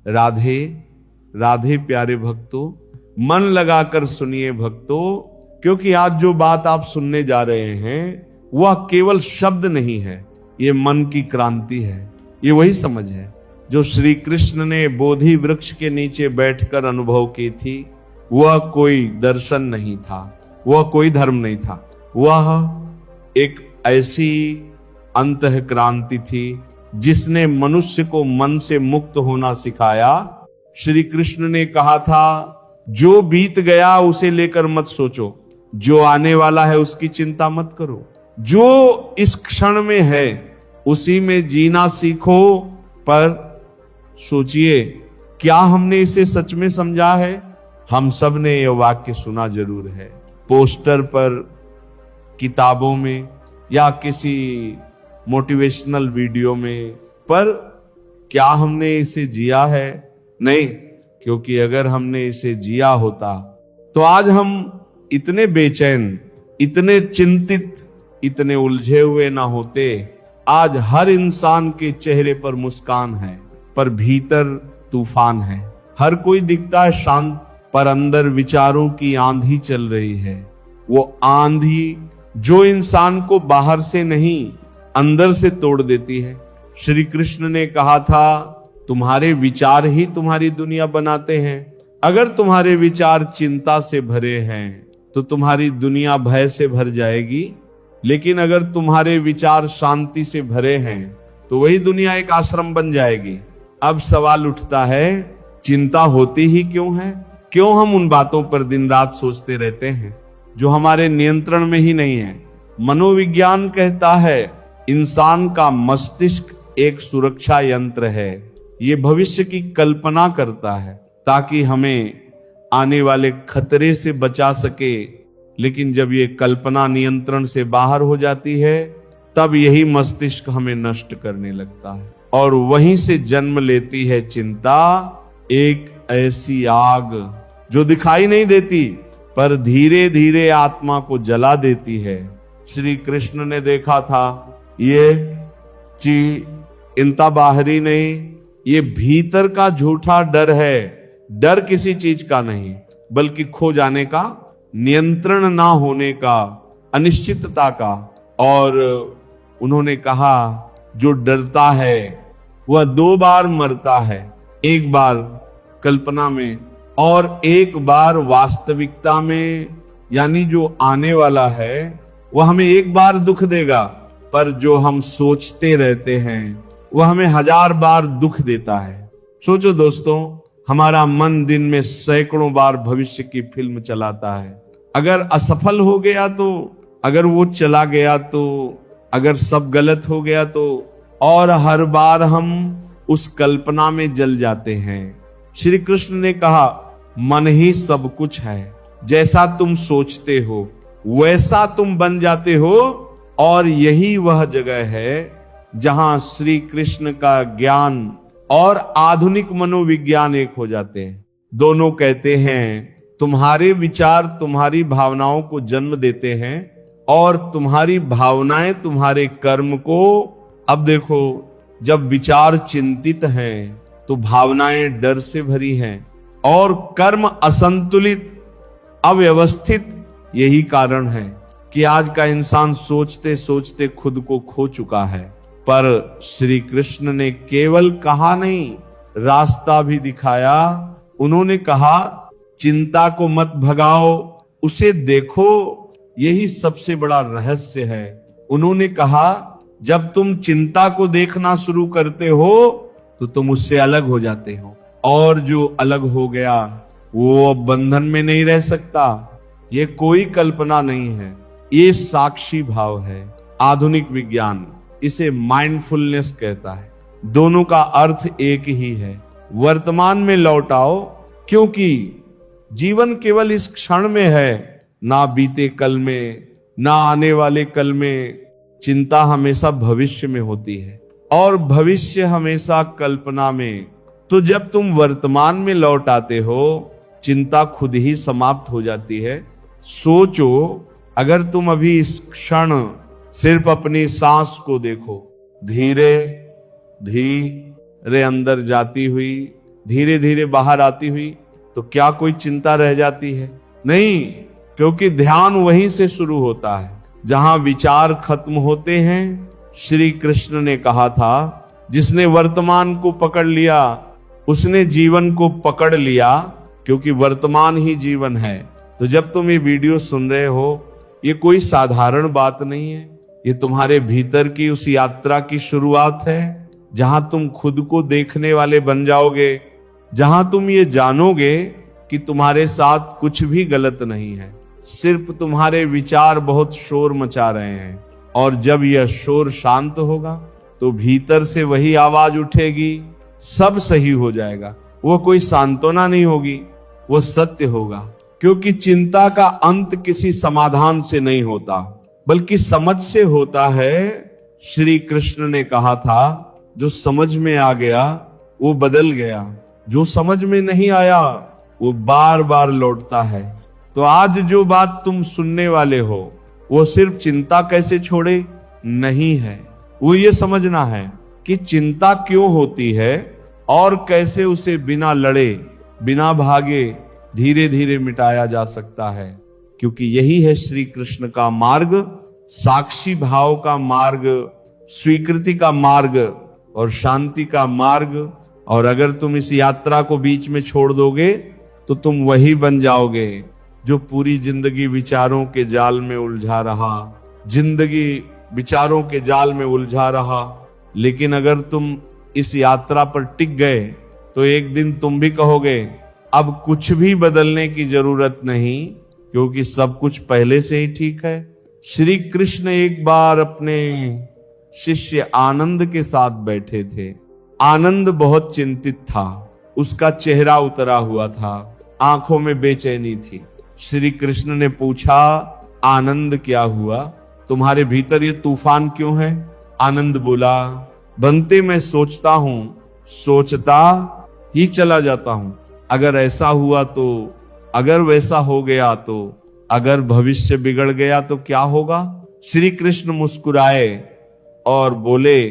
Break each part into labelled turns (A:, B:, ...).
A: राधे राधे प्यारे भक्तों, मन लगाकर सुनिए भक्तों, क्योंकि आज जो बात आप सुनने जा रहे हैं वह केवल शब्द नहीं है, ये मन की क्रांति है। ये वही समझ है जो श्री कृष्ण ने बोधि वृक्ष के नीचे बैठकर अनुभव की थी। वह कोई दर्शन नहीं था, वह कोई धर्म नहीं था, वह एक ऐसी अंतः क्रांति थी जिसने मनुष्य को मन से मुक्त होना सिखाया। श्री कृष्ण ने कहा था, जो बीत गया उसे लेकर मत सोचो, जो आने वाला है उसकी चिंता मत करो, जो इस क्षण में है उसी में जीना सीखो। पर सोचिए, क्या हमने इसे सच में समझा है? हम सब ने यह वाक्य सुना जरूर है, पोस्टर पर, किताबों में या किसी मोटिवेशनल वीडियो में, पर क्या हमने इसे जिया है? नहीं, क्योंकि अगर हमने इसे जिया होता तो आज हम इतने बेचैन, इतने चिंतित, इतने उलझे हुए ना होते। आज हर इंसान के चेहरे पर मुस्कान है, पर भीतर तूफान है। हर कोई दिखता है शांत, पर अंदर विचारों की आंधी चल रही है। वो आंधी जो इंसान को बाहर से नहीं अंदर से तोड़ देती है। श्री कृष्ण ने कहा था, तुम्हारे विचार ही तुम्हारी दुनिया बनाते हैं। अगर तुम्हारे विचार चिंता से भरे हैं तो तुम्हारी दुनिया भय से भर जाएगी, लेकिन अगर तुम्हारे विचार शांति से भरे हैं तो वही दुनिया एक आश्रम बन जाएगी। अब सवाल उठता है, चिंता होती ही क्यों है? क्यों हम उन बातों पर दिन रात सोचते रहते हैं जो हमारे नियंत्रण में ही नहीं है? मनोविज्ञान कहता है, इंसान का मस्तिष्क एक सुरक्षा यंत्र है। ये भविष्य की कल्पना करता है ताकि हमें आने वाले खतरे से बचा सके, लेकिन जब ये कल्पना नियंत्रण से बाहर हो जाती है तब यही मस्तिष्क हमें नष्ट करने लगता है, और वहीं से जन्म लेती है चिंता, एक ऐसी आग जो दिखाई नहीं देती पर धीरे धीरे आत्मा को जला देती है। श्री कृष्ण ने देखा था, ये चिंता बाहरी नहीं, ये भीतर का झूठा डर है। डर किसी चीज का नहीं, बल्कि खो जाने का, नियंत्रण ना होने का, अनिश्चितता का। और उन्होंने कहा, जो डरता है वह 2 बार मरता है, एक बार कल्पना में और एक बार वास्तविकता में। यानी जो आने वाला है वह हमें एक बार दुख देगा, पर जो हम सोचते रहते हैं वह हमें 1000 बार दुख देता है। सोचो दोस्तों, हमारा मन दिन में सैकड़ों बार भविष्य की फिल्म चलाता है। अगर असफल हो गया तो, अगर वो चला गया तो, अगर सब गलत हो गया तो, और हर बार हम उस कल्पना में जल जाते हैं। श्री कृष्ण ने कहा, मन ही सब कुछ है, जैसा तुम सोचते हो वैसा तुम बन जाते हो। और यही वह जगह है जहां श्री कृष्ण का ज्ञान और आधुनिक मनोविज्ञान एक हो जाते हैं। दोनों कहते हैं, तुम्हारे विचार तुम्हारी भावनाओं को जन्म देते हैं और तुम्हारी भावनाएं तुम्हारे कर्म को। अब देखो, जब विचार चिंतित हैं तो भावनाएं डर से भरी हैं और कर्म असंतुलित, अव्यवस्थित। यही कारण है कि आज का इंसान सोचते सोचते खुद को खो चुका है। पर श्री कृष्ण ने केवल कहा नहीं, रास्ता भी दिखाया। उन्होंने कहा, चिंता को मत भगाओ, उसे देखो, यही सबसे बड़ा रहस्य है। उन्होंने कहा, जब तुम चिंता को देखना शुरू करते हो तो तुम उससे अलग हो जाते हो, और जो अलग हो गया वो अब बंधन में नहीं रह सकता। ये कोई कल्पना नहीं है, ये साक्षी भाव है। आधुनिक विज्ञान इसे माइंडफुलनेस कहता है। दोनों का अर्थ एक ही है, वर्तमान में लौट आओ, क्योंकि जीवन केवल इस क्षण में है, ना बीते कल में, ना आने वाले कल में। चिंता हमेशा भविष्य में होती है और भविष्य हमेशा कल्पना में। तो जब तुम वर्तमान में लौट आते हो, चिंता खुद ही समाप्त हो जाती है। सोचो, अगर तुम अभी इस क्षण सिर्फ अपनी सांस को देखो, धीरे धीरे अंदर जाती हुई, धीरे धीरे बाहर आती हुई, तो क्या कोई चिंता रह जाती है? नहीं, क्योंकि ध्यान वहीं से शुरू होता है जहां विचार खत्म होते हैं। श्री कृष्ण ने कहा था, जिसने वर्तमान को पकड़ लिया उसने जीवन को पकड़ लिया, क्योंकि वर्तमान ही जीवन है। तो जब तुम ये वीडियो सुन रहे हो, ये कोई साधारण बात नहीं है, ये तुम्हारे भीतर की उस यात्रा की शुरुआत है, जहां तुम खुद को देखने वाले बन जाओगे, जहां तुम ये जानोगे कि तुम्हारे साथ कुछ भी गलत नहीं है, सिर्फ तुम्हारे विचार बहुत शोर मचा रहे हैं। और जब यह शोर शांत होगा तो भीतर से वही आवाज उठेगी, सब सही हो जाएगा। वो कोई सांत्वना नहीं होगी, वो सत्य होगा। क्योंकि चिंता का अंत किसी समाधान से नहीं होता, बल्कि समझ से होता है। श्री कृष्ण ने कहा था, जो समझ में आ गया वो बदल गया, जो समझ में नहीं आया वो बार बार लौटता है। तो आज जो बात तुम सुनने वाले हो, वो सिर्फ चिंता कैसे छोड़े नहीं है, वो ये समझना है कि चिंता क्यों होती है और कैसे उसे बिना लड़े, बिना भागे, धीरे धीरे मिटाया जा सकता है। क्योंकि यही है श्री कृष्ण का मार्ग, साक्षी भाव का मार्ग, स्वीकृति का मार्ग और शांति का मार्ग। और अगर तुम इस यात्रा को बीच में छोड़ दोगे तो तुम वही बन जाओगे जो पूरी जिंदगी विचारों के जाल में उलझा रहा, जिंदगी विचारों के जाल में उलझा रहा। लेकिन अगर तुम इस यात्रा पर टिक गए तो एक दिन तुम भी कहोगे, अब कुछ भी बदलने की जरूरत नहीं, क्योंकि सब कुछ पहले से ही ठीक है। श्री कृष्ण एक बार अपने शिष्य आनंद के साथ बैठे थे। आनंद बहुत चिंतित था, उसका चेहरा उतरा हुआ था, आंखों में बेचैनी थी। श्री कृष्ण ने पूछा, आनंद क्या हुआ? तुम्हारे भीतर ये तूफान क्यों है? आनंद बोला, बनते मैं सोचता हूं, सोचता ही चला जाता हूं। अगर ऐसा हुआ तो, अगर वैसा हो गया तो, अगर भविष्य बिगड़ गया तो क्या होगा? श्री कृष्ण मुस्कुराए और बोले,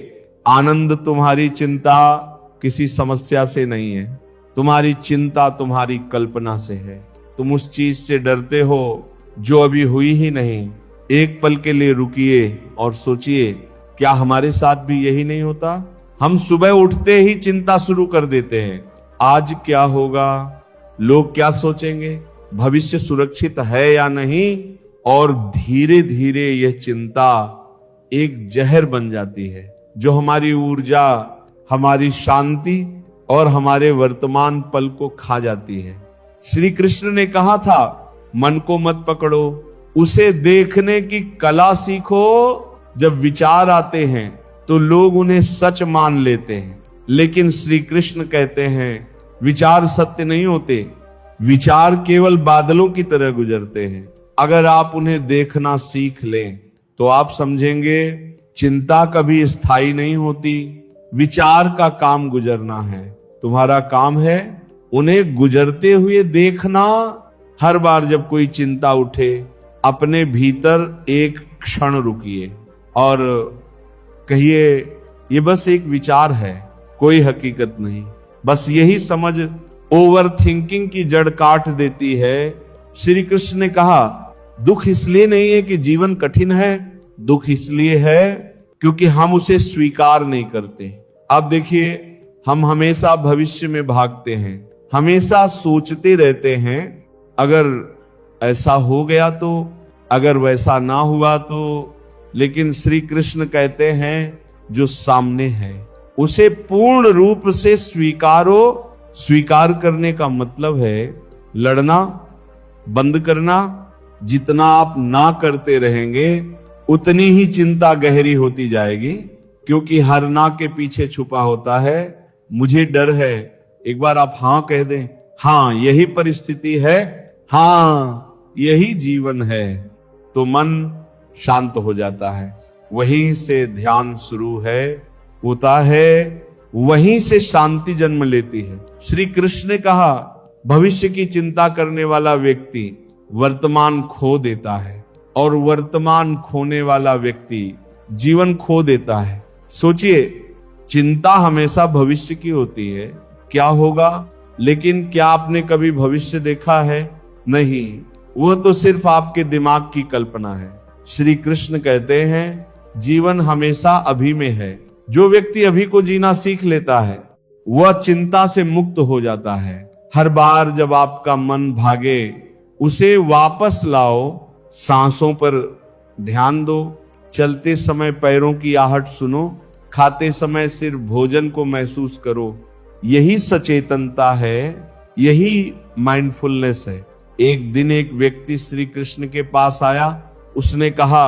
A: आनंद तुम्हारी चिंता किसी समस्या से नहीं है, तुम्हारी चिंता तुम्हारी कल्पना से है। तुम उस चीज से डरते हो जो अभी हुई ही नहीं। एक पल के लिए रुकिए और सोचिए, क्या हमारे साथ भी यही नहीं होता? हम सुबह उठते ही चिंता शुरू कर देते हैं, आज क्या होगा, लोग क्या सोचेंगे, भविष्य सुरक्षित है या नहीं। और धीरे धीरे यह चिंता एक जहर बन जाती है, जो हमारी ऊर्जा, हमारी शांति और हमारे वर्तमान पल को खा जाती है। श्री कृष्ण ने कहा था, मन को मत पकड़ो, उसे देखने की कला सीखो। जब विचार आते हैं तो लोग उन्हें सच मान लेते हैं, लेकिन श्री कृष्ण कहते हैं, विचार सत्य नहीं होते, विचार केवल बादलों की तरह गुजरते हैं। अगर आप उन्हें देखना सीख लें तो आप समझेंगे, चिंता कभी स्थायी नहीं होती, विचार का काम गुजरना है। तुम्हारा काम है उन्हें गुजरते हुए देखना। हर बार जब कोई चिंता उठे, अपने भीतर एक क्षण रुकिए और कहिए, ये बस एक विचार है, कोई हकीकत नहीं। बस यही समझ ओवर थिंकिंग की जड़ काट देती है। श्री कृष्ण ने कहा, दुख इसलिए नहीं है कि जीवन कठिन है, दुख इसलिए है क्योंकि हम उसे स्वीकार नहीं करते। अब देखिए, हम हमेशा भविष्य में भागते हैं, हमेशा सोचते रहते हैं, अगर ऐसा हो गया तो, अगर वैसा ना हुआ तो। लेकिन श्री कृष्ण कहते हैं, जो सामने है उसे पूर्ण रूप से स्वीकारो। स्वीकार करने का मतलब है लड़ना बंद करना। जितना आप ना करते रहेंगे उतनी ही चिंता गहरी होती जाएगी, क्योंकि हर ना के पीछे छुपा होता है, मुझे डर है। एक बार आप हाँ कह दें, हाँ यही परिस्थिति है, हाँ यही जीवन है, तो मन शांत हो जाता है। वहीं से ध्यान शुरू होता है, वहीं से शांति जन्म लेती है। श्री कृष्ण ने कहा, भविष्य की चिंता करने वाला व्यक्ति वर्तमान खो देता है और वर्तमान खोने वाला व्यक्ति जीवन खो देता है। सोचिए, चिंता हमेशा भविष्य की होती है, क्या होगा, लेकिन क्या आपने कभी भविष्य देखा है? नहीं, वो तो सिर्फ आपके दिमाग की कल्पना है। श्री कृष्ण कहते हैं जीवन हमेशा अभी में है। जो व्यक्ति अभी को जीना सीख लेता है वह चिंता से मुक्त हो जाता है। हर बार जब आपका मन भागे उसे वापस लाओ, सांसों पर ध्यान दो, चलते समय पैरों की आहट सुनो, खाते समय सिर्फ भोजन को महसूस करो। यही सचेतनता है, यही माइंडफुलनेस है। एक दिन एक व्यक्ति श्री कृष्ण के पास आया। उसने कहा,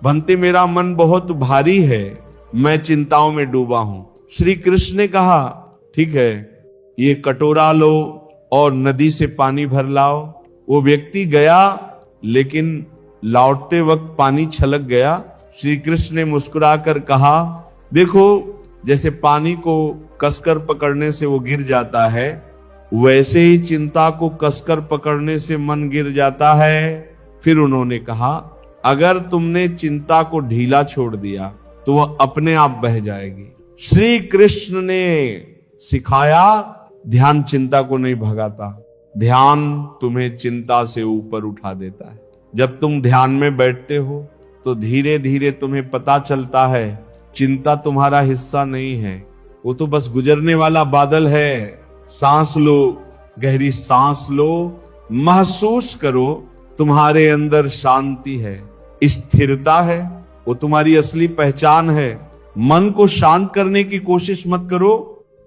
A: भंते मेरा मन बहुत भारी है, मैं चिंताओं में डूबा हूं। श्री कृष्ण ने कहा, ठीक है, ये कटोरा लो और नदी से पानी भर लाओ। वो व्यक्ति गया, लेकिन लौटते वक्त पानी छलक गया। श्री कृष्ण ने मुस्कुराकर कहा, देखो, जैसे पानी को कसकर पकड़ने से वो गिर जाता है, वैसे ही चिंता को कसकर पकड़ने से मन गिर जाता है। फिर उन्होंने कहा, अगर तुमने चिंता को ढीला छोड़ दिया तो वह अपने आप बह जाएगी। श्री कृष्ण ने सिखाया, ध्यान चिंता को नहीं भगाता, ध्यान तुम्हें चिंता से ऊपर उठा देता है। जब तुम ध्यान में बैठते हो तो धीरे धीरे तुम्हें पता चलता है चिंता तुम्हारा हिस्सा नहीं है, वो तो बस गुजरने वाला बादल है। सांस लो, गहरी सांस लो, महसूस करो तुम्हारे अंदर शांति है, स्थिरता है, वो तुम्हारी असली पहचान है। मन को शांत करने की कोशिश मत करो,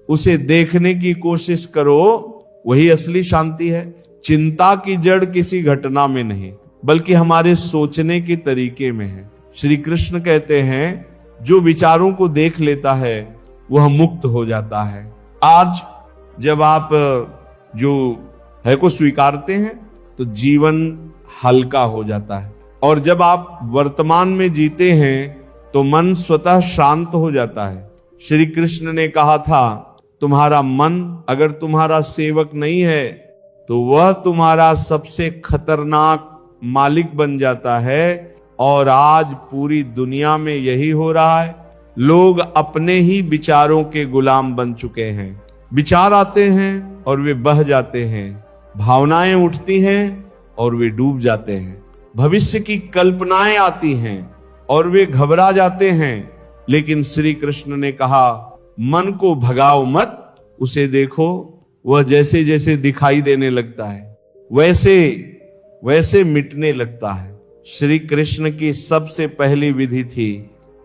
A: उसे देखने की कोशिश करो, वही असली शांति है। चिंता की जड़ किसी घटना में नहीं, बल्कि हमारे सोचने के तरीके में है। श्री कृष्ण कहते हैं, जो विचारों को देख लेता है वह मुक्त हो जाता है। आज जब आप जो है को स्वीकारते हैं तो जीवन हल्का हो जाता है, और जब आप वर्तमान में जीते हैं तो मन स्वतः शांत हो जाता है। श्री कृष्ण ने कहा था, तुम्हारा मन अगर तुम्हारा सेवक नहीं है तो वह तुम्हारा सबसे खतरनाक मालिक बन जाता है। और आज पूरी दुनिया में यही हो रहा है। लोग अपने ही विचारों के गुलाम बन चुके हैं। विचार आते हैं और वे बह जाते हैं, भावनाएं उठती हैं और वे डूब जाते हैं, भविष्य की कल्पनाएं आती हैं और वे घबरा जाते हैं। लेकिन श्री कृष्ण ने कहा, मन को भगाओ मत, उसे देखो, वह जैसे जैसे दिखाई देने लगता है वैसे वैसे मिटने लगता है। श्री कृष्ण की सबसे पहली विधि थी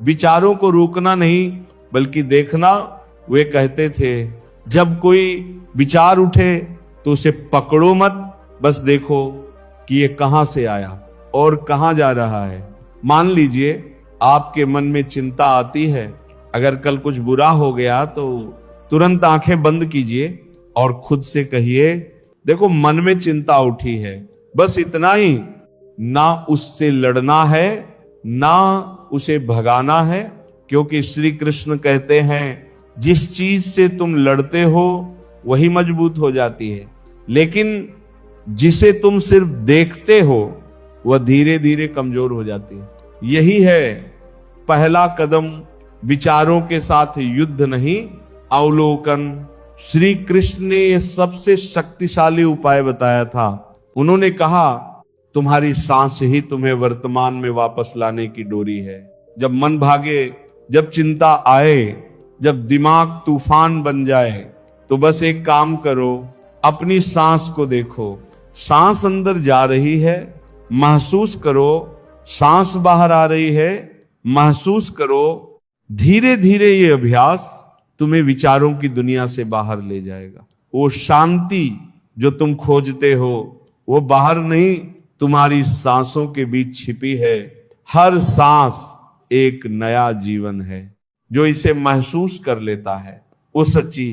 A: विचारों को रोकना नहीं बल्कि देखना। वे कहते थे, जब कोई विचार उठे तो उसे पकड़ो मत, बस देखो कि ये कहां से आया और कहां जा रहा है। मान लीजिए आपके मन में चिंता आती है, अगर कल कुछ बुरा हो गया तो तुरंत आंखें बंद कीजिए और खुद से कहिए, देखो मन में चिंता उठी है, बस इतना ही। ना उससे लड़ना है ना उसे भगाना है, क्योंकि श्री कृष्ण कहते हैं जिस चीज से तुम लड़ते हो वही मजबूत हो जाती है, लेकिन जिसे तुम सिर्फ देखते हो वह धीरे धीरे कमजोर हो जाती है। यही है पहला कदम, विचारों के साथ युद्ध नहीं, अवलोकन। श्री कृष्ण ने यह सबसे शक्तिशाली उपाय बताया था। उन्होंने कहा, तुम्हारी सांस ही तुम्हें वर्तमान में वापस लाने की डोरी है। जब मन भागे, जब चिंता आए, जब दिमाग तूफान बन जाए, तो बस एक काम करो, अपनी सांस को देखो। सांस अंदर जा रही है, महसूस करो, सांस बाहर आ रही है, महसूस करो। धीरे धीरे ये अभ्यास तुम्हें विचारों की दुनिया से बाहर ले जाएगा। वो शांति जो तुम खोजते हो वो बाहर नहीं, तुम्हारी सांसों के बीच छिपी है। हर सांस एक नया जीवन है। जो इसे महसूस कर लेता है वो सच्ची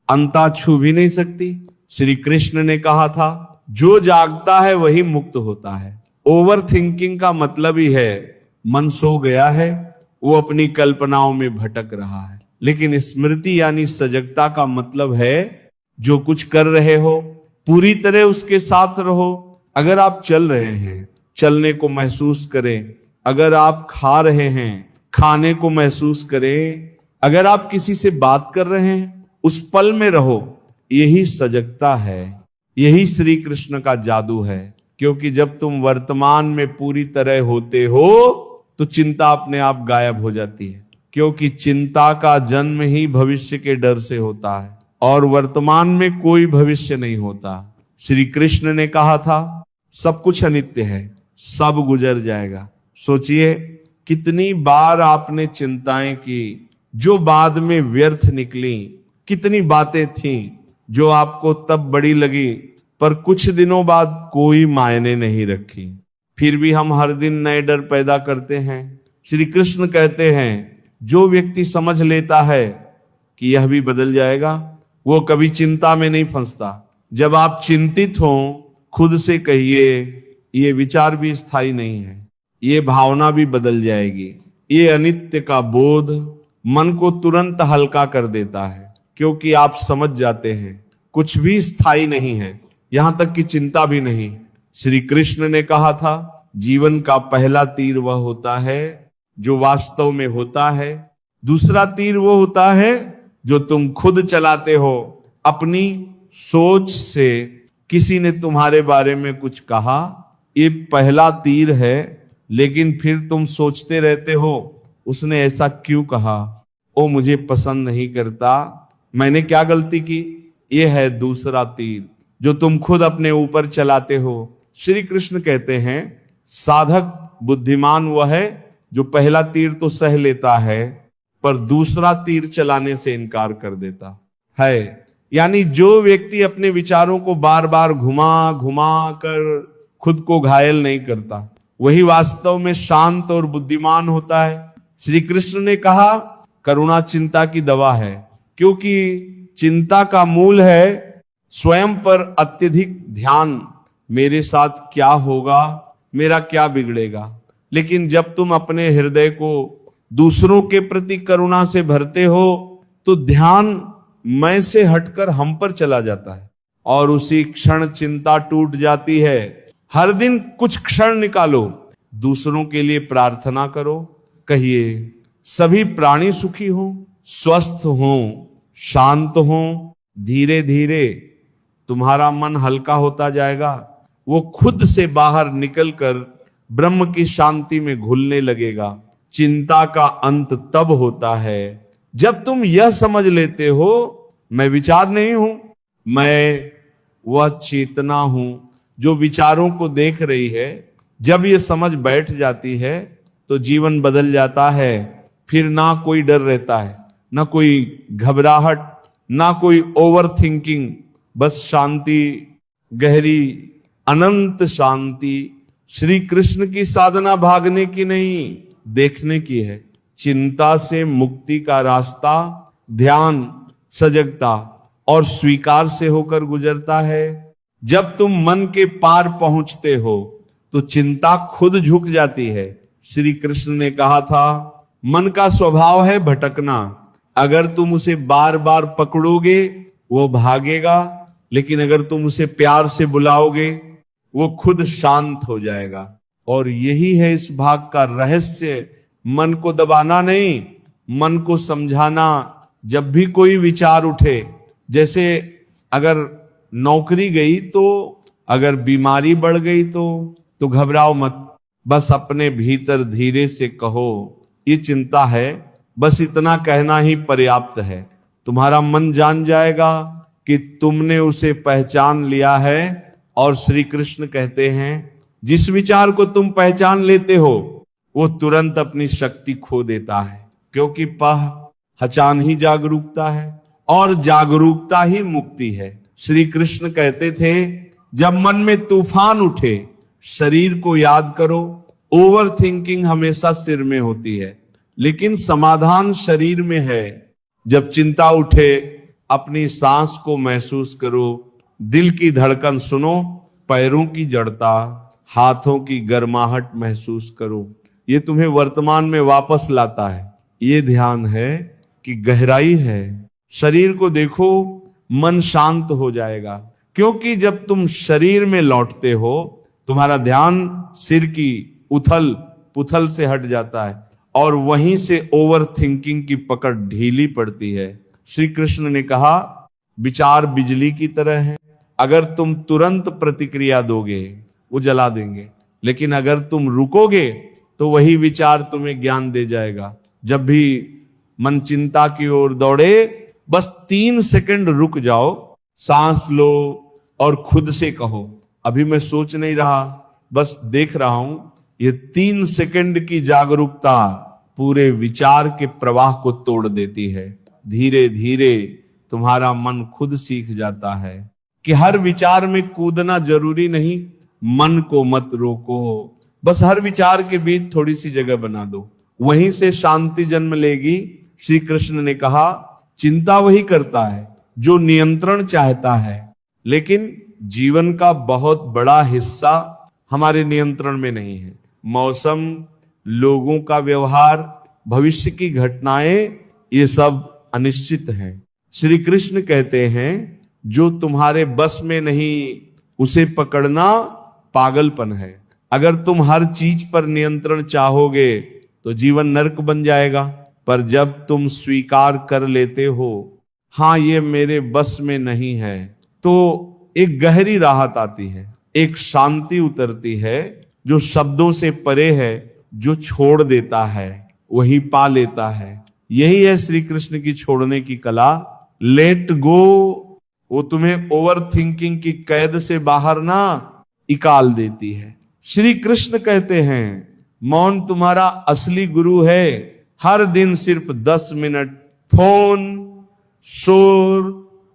A: अंता छू भी नहीं सकती। श्री कृष्ण ने कहा था, जो जागता है वही मुक्त होता है। ओवर थिंकिंग का मतलब ही है मन सो गया है, वो अपनी कल्पनाओं में भटक रहा है। लेकिन स्मृति यानी सजगता का मतलब है जो कुछ कर रहे हो पूरी तरह उसके साथ रहो। अगर आप चल रहे हैं, चलने को महसूस करें। अगर आप खा रहे हैं, खाने को महसूस करें। अगर आप किसी से बात कर रहे हैं, उस पल में रहो। यही सजगता है, यही श्री कृष्ण का जादू है। क्योंकि जब तुम वर्तमान में पूरी तरह होते हो तो चिंता अपने आप गायब हो जाती है। क्योंकि चिंता का जन्म ही भविष्य के डर से होता है और वर्तमान में कोई भविष्य नहीं होता। श्री कृष्ण ने कहा था सब कुछ अनित्य है, सब गुजर जाएगा। सोचिए कितनी बार आपने चिंताएं की जो बाद में व्यर्थ निकली, कितनी बातें थीं जो आपको तब बड़ी लगी पर कुछ दिनों बाद कोई मायने नहीं रखी। फिर भी हम हर दिन नए डर पैदा करते हैं। श्री कृष्ण कहते हैं जो व्यक्ति समझ लेता है कि यह भी बदल जाएगा, वो कभी चिंता में नहीं फंसता। जब आप चिंतित हो खुद से कहिए ये विचार भी स्थायी नहीं है, ये भावना भी बदल जाएगी। ये अनित्य का बोध मन को तुरंत हल्का कर देता है, क्योंकि आप समझ जाते हैं कुछ भी स्थायी नहीं है, यहां तक कि चिंता भी नहीं। श्री कृष्ण ने कहा था जीवन का पहला तीर वह होता है जो वास्तव में होता है, दूसरा तीर वो होता है जो तुम खुद चलाते हो। अपनी सोच से किसी ने तुम्हारे बारे में कुछ कहा, ये पहला तीर है, लेकिन फिर तुम सोचते रहते हो उसने ऐसा क्यों कहा, वो मुझे पसंद नहीं करता, मैंने क्या गलती की। ये है दूसरा तीर जो तुम खुद अपने ऊपर चलाते हो। श्री कृष्ण कहते हैं साधक बुद्धिमान वह है जो पहला तीर तो सह लेता है पर दूसरा तीर चलाने से इनकार कर देता है। यानी जो व्यक्ति अपने विचारों को बार बार घुमा घुमा कर खुद को घायल नहीं करता, वही वास्तव में शांत और बुद्धिमान होता है। श्री कृष्ण ने कहा करुणा चिंता की दवा है, क्योंकि चिंता का मूल है स्वयं पर अत्यधिक ध्यान। मेरे साथ क्या होगा, मेरा क्या बिगड़ेगा। लेकिन जब तुम अपने हृदय को दूसरों के प्रति करुणा से भरते हो तो ध्यान मैं से हटकर हम पर चला जाता है और उसी क्षण चिंता टूट जाती है। हर दिन कुछ क्षण निकालो, दूसरों के लिए प्रार्थना करो, कहिए सभी प्राणी सुखी हो, स्वस्थ हो, शांत हो। धीरे धीरे तुम्हारा मन हल्का होता जाएगा, वो खुद से बाहर निकलकर ब्रह्म की शांति में घुलने लगेगा। चिंता का अंत तब होता है जब तुम यह समझ लेते हो मैं विचार नहीं हूं, मैं वह चेतना हूं जो विचारों को देख रही है। जब यह समझ बैठ जाती है तो जीवन बदल जाता है। फिर ना कोई डर रहता है, ना कोई घबराहट, ना कोई ओवर थिंकिंग, बस शांति, गहरी अनंत शांति। श्री कृष्ण की साधना भागने की नहीं, देखने की है। चिंता से मुक्ति का रास्ता ध्यान, सजगता और स्वीकार से होकर गुजरता है। जब तुम मन के पार पहुंचते हो तो चिंता खुद झुक जाती है। श्री कृष्ण ने कहा था मन का स्वभाव है भटकना, अगर तुम उसे बार बार पकड़ोगे वो भागेगा, लेकिन अगर तुम उसे प्यार से बुलाओगे वो खुद शांत हो जाएगा। और यही है इस भाग का रहस्य, मन को दबाना नहीं, मन को समझाना। जब भी कोई विचार उठे, जैसे अगर नौकरी गई तो, अगर बीमारी बढ़ गई तो घबराओ मत, बस अपने भीतर धीरे से कहो ये चिंता है, बस इतना कहना ही पर्याप्त है। तुम्हारा मन जान जाएगा कि तुमने उसे पहचान लिया है। और श्री कृष्ण कहते हैं जिस विचार को तुम पहचान लेते हो वो तुरंत अपनी शक्ति खो देता है, क्योंकि पहचान ही जागरूकता है और जागरूकता ही मुक्ति है। श्री कृष्ण कहते थे जब मन में तूफान उठे शरीर को याद करो। ओवर थिंकिंग हमेशा सिर में होती है, लेकिन समाधान शरीर में है। जब चिंता उठे अपनी सांस को महसूस करो, दिल की धड़कन सुनो, पैरों की जड़ता, हाथों की गर्माहट महसूस करो। ये तुम्हें वर्तमान में वापस लाता है। ये ध्यान है कि गहराई है। शरीर को देखो, मन शांत हो जाएगा, क्योंकि जब तुम शरीर में लौटते हो तुम्हारा ध्यान सिर की उथल पुथल से हट जाता है और वहीं से ओवर थिंकिंग की पकड़ ढीली पड़ती है। श्री कृष्ण ने कहा विचार बिजली की तरह है, अगर तुम तुरंत प्रतिक्रिया दोगे वो जला देंगे, लेकिन अगर तुम रुकोगे तो वही विचार तुम्हें ज्ञान दे जाएगा। जब भी मन चिंता की ओर दौड़े, बस 3 सेकंड रुक जाओ, सांस लो और खुद से कहो, अभी मैं सोच नहीं रहा, बस देख रहा हूं। ये 3 सेकंड की जागरूकता पूरे विचार के प्रवाह को तोड़ देती है। धीरे धीरे तुम्हारा मन खुद सीख जाता है कि हर विचार में कूदना जरूरी नहीं। मन को मत रोको, बस हर विचार के बीच थोड़ी सी जगह बना दो, वहीं से शांति जन्म लेगी। श्री कृष्ण ने कहा, चिंता वही करता है जो नियंत्रण चाहता है, लेकिन जीवन का बहुत बड़ा हिस्सा हमारे नियंत्रण में नहीं है। मौसम, लोगों का व्यवहार, भविष्य की घटनाएं, ये सब अनिश्चित हैं। श्री कृष्ण कहते हैं, जो तुम्हारे बस में नहीं उसे पकड़ना पागलपन है। अगर तुम हर चीज पर नियंत्रण चाहोगे तो जीवन नरक बन जाएगा, पर जब तुम स्वीकार कर लेते हो, हाँ ये मेरे बस में नहीं है, तो एक गहरी राहत आती है, एक शांति उतरती है जो शब्दों से परे है। जो छोड़ देता है वही पा लेता है। यही है श्री कृष्ण की छोड़ने की कला। लेट गो, वो तुम्हें ओवर थिंकिंग की कैद से बाहर ना निकाल देती है। श्री कृष्ण कहते हैं, मौन तुम्हारा असली गुरु है। हर दिन सिर्फ 10 मिनट फोन, शोर,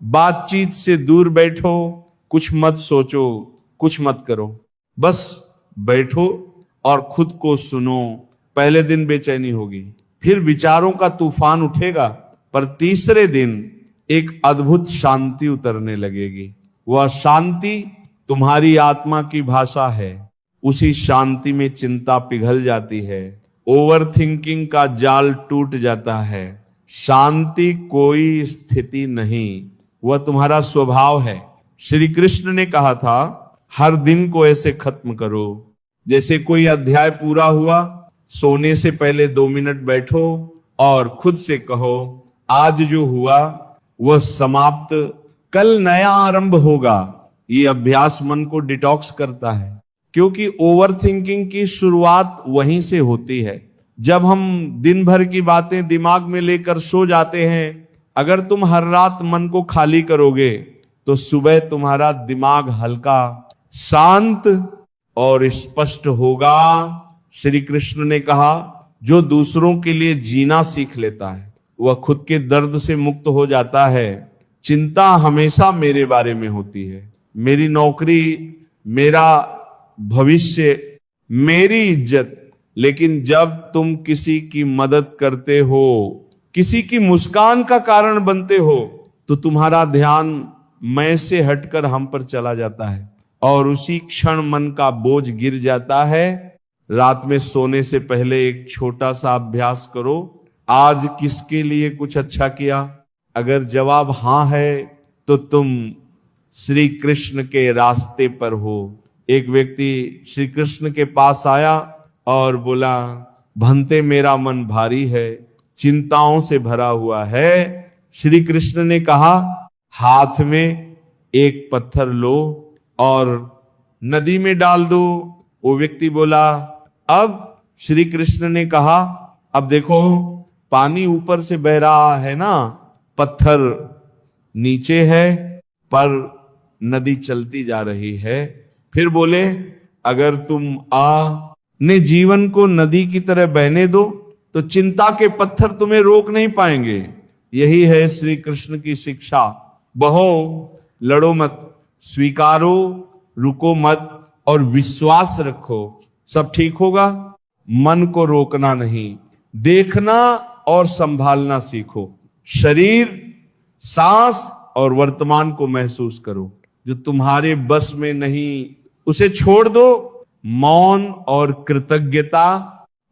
A: बातचीत से दूर बैठो, कुछ मत सोचो, कुछ मत करो, बस बैठो और खुद को सुनो। पहले दिन बेचैनी होगी, फिर विचारों का तूफान उठेगा, पर तीसरे दिन एक अद्भुत शांति उतरने लगेगी। वह शांति तुम्हारी आत्मा की भाषा है। उसी शांति में चिंता पिघल जाती है, ओवर थिंकिंग का जाल टूट जाता है। शांति कोई स्थिति नहीं, वह तुम्हारा स्वभाव है। श्री कृष्ण ने कहा था, हर दिन को ऐसे खत्म करो जैसे कोई अध्याय पूरा हुआ। सोने से पहले 2 मिनट बैठो और खुद से कहो, आज जो हुआ वह समाप्त, कल नया आरंभ होगा। ये अभ्यास मन को डिटॉक्स करता है, क्योंकि ओवर थिंकिंग की शुरुआत वहीं से होती है। जब हम दिन भर की बातें दिमाग में लेकर सो जाते हैं, अगर तुम हर रात मन को खाली करोगे तो सुबह तुम्हारा दिमाग हल्का, शांत और स्पष्ट होगा। श्री कृष्ण ने कहा, जो दूसरों के लिए जीना सीख लेता है वह खुद के दर्द से मुक्त हो जाता है। चिंता हमेशा मेरे बारे में होती है, मेरी नौकरी, मेरा भविष्य, मेरी इज्जत। लेकिन जब तुम किसी की मदद करते हो, किसी की मुस्कान का कारण बनते हो, तो तुम्हारा ध्यान मैं से हटकर हम पर चला जाता है और उसी क्षण मन का बोझ गिर जाता है। रात में सोने से पहले एक छोटा सा अभ्यास करो, आज किसके लिए कुछ अच्छा किया। अगर जवाब हाँ है तो तुम श्री कृष्ण के रास्ते पर हो। एक व्यक्ति श्री कृष्ण के पास आया और बोला, भंते मेरा मन भारी है, चिंताओं से भरा हुआ है। श्री कृष्ण ने कहा, हाथ में एक पत्थर लो और नदी में डाल दो। वो व्यक्ति बोला, अब? श्री कृष्ण ने कहा, अब देखो पानी ऊपर से बह रहा है ना, पत्थर नीचे है, पर नदी चलती जा रही है। फिर बोले, अगर तुम अपने जीवन को नदी की तरह बहने दो तो चिंता के पत्थर तुम्हें रोक नहीं पाएंगे। यही है श्री कृष्ण की शिक्षा। बहो, लड़ो मत, स्वीकारो, रुको मत और विश्वास रखो, सब ठीक होगा। मन को रोकना नहीं, देखना और संभालना सीखो। शरीर, सांस और वर्तमान को महसूस करो। जो तुम्हारे बस में नहीं उसे छोड़ दो। मौन और कृतज्ञता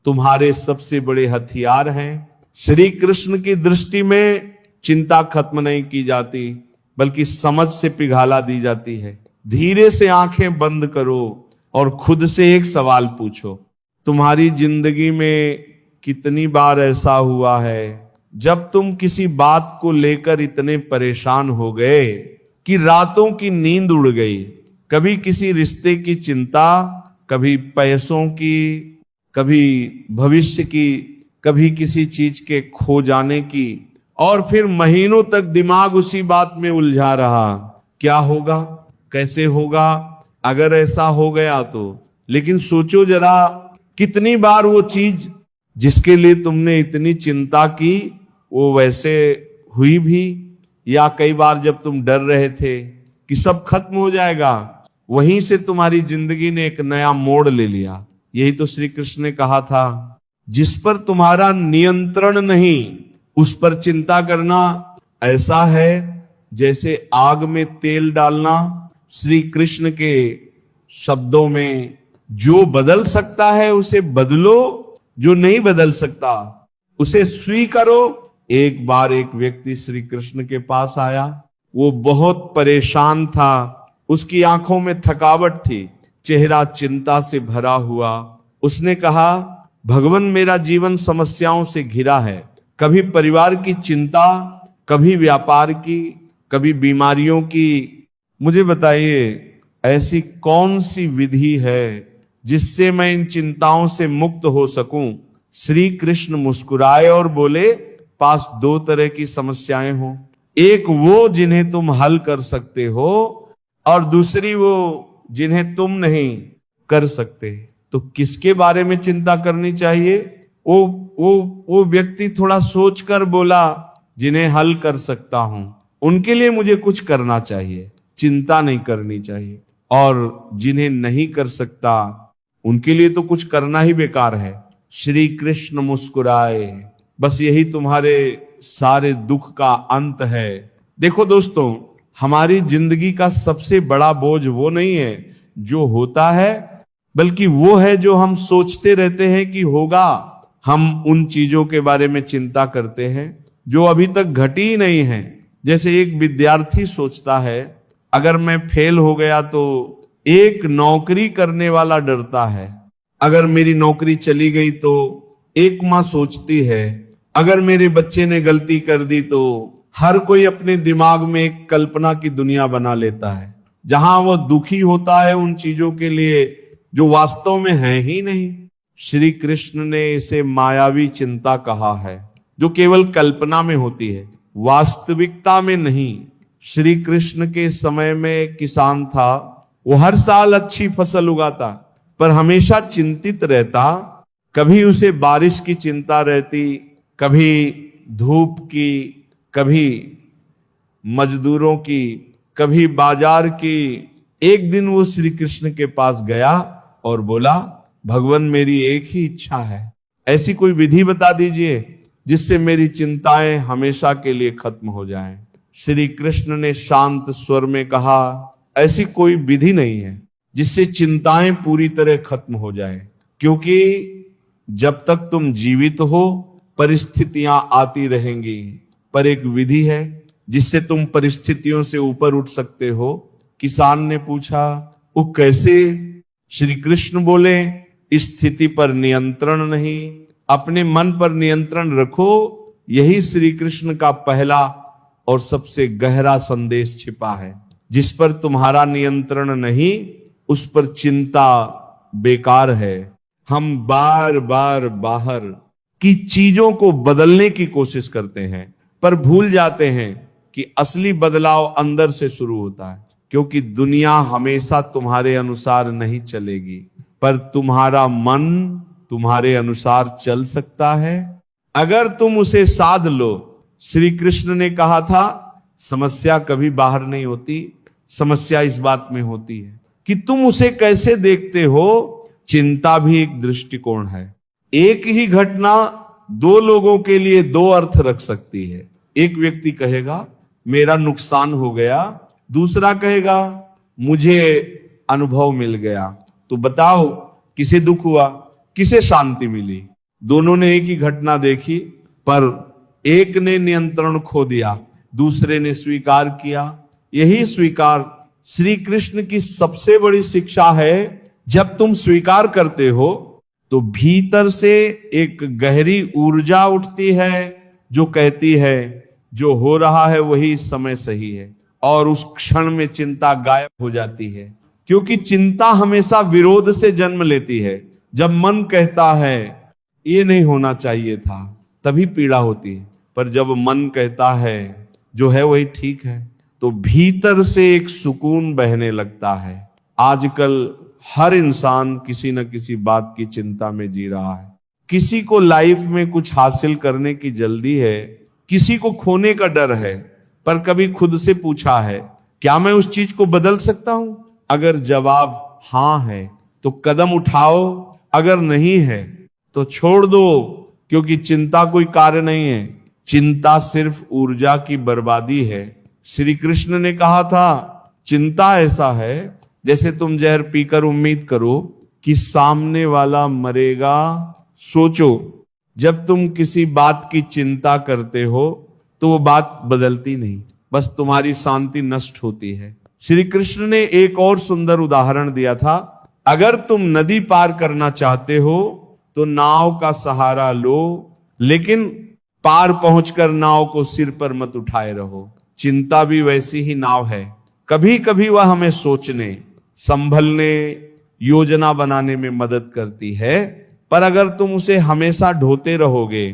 A: तुम्हारे सबसे बड़े हथियार हैं। श्री कृष्ण की दृष्टि में चिंता खत्म नहीं की जाती, बल्कि समझ से पिघाला दी जाती है। धीरे से आंखें बंद करो और खुद से एक सवाल पूछो, तुम्हारी जिंदगी में कितनी बार ऐसा हुआ है जब तुम किसी बात को लेकर इतने परेशान हो गए कि रातों की नींद उड़ गई, कभी किसी रिश्ते की चिंता, कभी पैसों की, कभी भविष्य की, कभी किसी चीज के खो जाने की, और फिर महीनों तक दिमाग उसी बात में उलझा रहा, क्या होगा, कैसे होगा, अगर ऐसा हो गया तो। लेकिन सोचो जरा, कितनी बार वो चीज जिसके लिए तुमने इतनी चिंता की वो वैसे हुई भी, या कई बार जब तुम डर रहे थे कि सब खत्म हो जाएगा, वहीं से तुम्हारी जिंदगी ने एक नया मोड़ ले लिया। यही तो श्री कृष्ण ने कहा था, जिस पर तुम्हारा नियंत्रण नहीं उस पर चिंता करना ऐसा है जैसे आग में तेल डालना। श्री कृष्ण के शब्दों में, जो बदल सकता है उसे बदलो, जो नहीं बदल सकता उसे स्वीकारो। एक बार एक व्यक्ति श्री कृष्ण के पास आया, वो बहुत परेशान था, उसकी आंखों में थकावट थी, चेहरा चिंता से भरा हुआ। उसने कहा, भगवान मेरा जीवन समस्याओं से घिरा है, कभी परिवार की चिंता, कभी व्यापार की, कभी बीमारियों की। मुझे बताइए ऐसी कौन सी विधि है जिससे मैं इन चिंताओं से मुक्त हो सकूं। श्री कृष्ण मुस्कुराए और बोले, पास दो तरह की समस्याएं हो, एक वो जिन्हें तुम हल कर सकते हो और दूसरी वो जिन्हें तुम नहीं कर सकते। तो किसके बारे में चिंता करनी चाहिए? वो व्यक्ति थोड़ा सोचकर बोला, जिन्हें हल कर सकता हूं उनके लिए मुझे कुछ करना चाहिए, चिंता नहीं करनी चाहिए, और जिन्हें नहीं कर सकता उनके लिए तो कुछ करना ही बेकार है। श्री कृष्ण मुस्कुराए, बस यही तुम्हारे सारे दुख का अंत है। देखो दोस्तों, हमारी जिंदगी का सबसे बड़ा बोझ वो नहीं है जो होता है, बल्कि वो है जो हम सोचते रहते हैं कि होगा। हम उन चीजों के बारे में चिंता करते हैं जो अभी तक घटी ही नहीं है। जैसे एक विद्यार्थी सोचता है, अगर मैं फेल हो गया तो एक नौकरी करने वाला डरता है, अगर मेरी नौकरी चली गई तो एक माँ सोचती है, अगर मेरे बच्चे ने गलती कर दी तो हर कोई अपने दिमाग में एक कल्पना की दुनिया बना लेता है, जहां वो दुखी होता है उन चीजों के लिए जो वास्तव में है ही नहीं। श्री कृष्ण ने इसे मायावी चिंता कहा है, जो केवल कल्पना में होती है, वास्तविकता में नहीं। श्री कृष्ण के समय में किसान था, वो हर साल अच्छी फसल उगाता पर हमेशा चिंतित रहता। कभी उसे बारिश की चिंता रहती, कभी धूप की, कभी मजदूरों की, कभी बाजार की। एक दिन वो श्री कृष्ण के पास गया और बोला, भगवान मेरी एक ही इच्छा है, ऐसी कोई विधि बता दीजिए जिससे मेरी चिंताएं हमेशा के लिए खत्म हो जाएं। श्री कृष्ण ने शांत स्वर में कहा, ऐसी कोई विधि नहीं है जिससे चिंताएं पूरी तरह खत्म हो जाएं, क्योंकि जब तक तुम जीवित हो परिस्थितियां आती रहेंगी, पर एक विधि है जिससे तुम परिस्थितियों से ऊपर उठ सकते हो। किसान ने पूछा, वो कैसे? श्री कृष्ण बोले, स्थिति पर नियंत्रण नहीं, अपने मन पर नियंत्रण रखो। यही श्री कृष्ण का पहला और सबसे गहरा संदेश छिपा है। जिस पर तुम्हारा नियंत्रण नहीं उस पर चिंता बेकार है। हम बार बार बाहर की चीजों को बदलने की कोशिश करते हैं, पर भूल जाते हैं कि असली बदलाव अंदर से शुरू होता है। क्योंकि दुनिया हमेशा तुम्हारे अनुसार नहीं चलेगी, पर तुम्हारा मन तुम्हारे अनुसार चल सकता है अगर तुम उसे साध लो। श्री कृष्ण ने कहा था, समस्या कभी बाहर नहीं होती, समस्या इस बात में होती है कि तुम उसे कैसे देखते हो। चिंता भी एक दृष्टिकोण है। एक ही घटना दो लोगों के लिए दो अर्थ रख सकती है। एक व्यक्ति कहेगा मेरा नुकसान हो गया, दूसरा कहेगा मुझे अनुभव मिल गया। तो बताओ किसे दुख हुआ, किसे शांति मिली? दोनों ने एक ही घटना देखी, पर एक ने नियंत्रण खो दिया, दूसरे ने स्वीकार किया। यही स्वीकार श्री कृष्ण की सबसे बड़ी शिक्षा है। जब तुम स्वीकार करते हो तो भीतर से एक गहरी ऊर्जा उठती है, जो कहती है जो हो रहा है वही इस समय सही है, और उस क्षण में चिंता गायब हो जाती है। क्योंकि चिंता हमेशा विरोध से जन्म लेती है। जब मन कहता है ये नहीं होना चाहिए था, तभी पीड़ा होती है। पर जब मन कहता है जो है वही ठीक है, तो भीतर से एक सुकून बहने लगता है। आजकल हर इंसान किसी न किसी बात की चिंता में जी रहा है। किसी को लाइफ में कुछ हासिल करने की जल्दी है, किसी को खोने का डर है। पर कभी खुद से पूछा है क्या मैं उस चीज को बदल सकता हूं? अगर जवाब हां है तो कदम उठाओ, अगर नहीं है तो छोड़ दो। क्योंकि चिंता कोई कार्य नहीं है, चिंता सिर्फ ऊर्जा की बर्बादी है। श्री कृष्ण ने कहा था चिंता ऐसा है जैसे तुम जहर पीकर उम्मीद करो कि सामने वाला मरेगा। सोचो, जब तुम किसी बात की चिंता करते हो तो वो बात बदलती नहीं, बस तुम्हारी शांति नष्ट होती है। श्री कृष्ण ने एक और सुंदर उदाहरण दिया था, अगर तुम नदी पार करना चाहते हो तो नाव का सहारा लो, लेकिन पार पहुंचकर नाव को सिर पर मत उठाए रहो। चिंता भी वैसी ही नाव है। कभी कभी वह हमें सोचने, संभलने, योजना बनाने में मदद करती है, पर अगर तुम उसे हमेशा ढोते रहोगे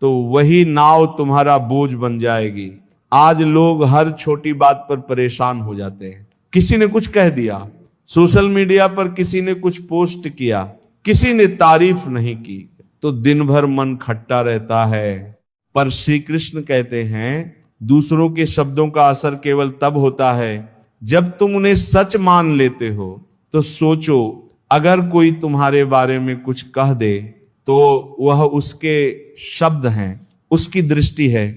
A: तो वही नाव तुम्हारा बोझ बन जाएगी। आज लोग हर छोटी बात पर परेशान हो जाते हैं। किसी ने कुछ कह दिया, सोशल मीडिया पर किसी ने कुछ पोस्ट किया, किसी ने तारीफ नहीं की, तो दिन भर मन खट्टा रहता है। पर श्री कृष्ण कहते हैं दूसरों के शब्दों का असर केवल तब होता है जब तुम उन्हें सच मान लेते हो। तो सोचो, अगर कोई तुम्हारे बारे में कुछ कह दे तो वह उसके शब्द हैं, उसकी दृष्टि है,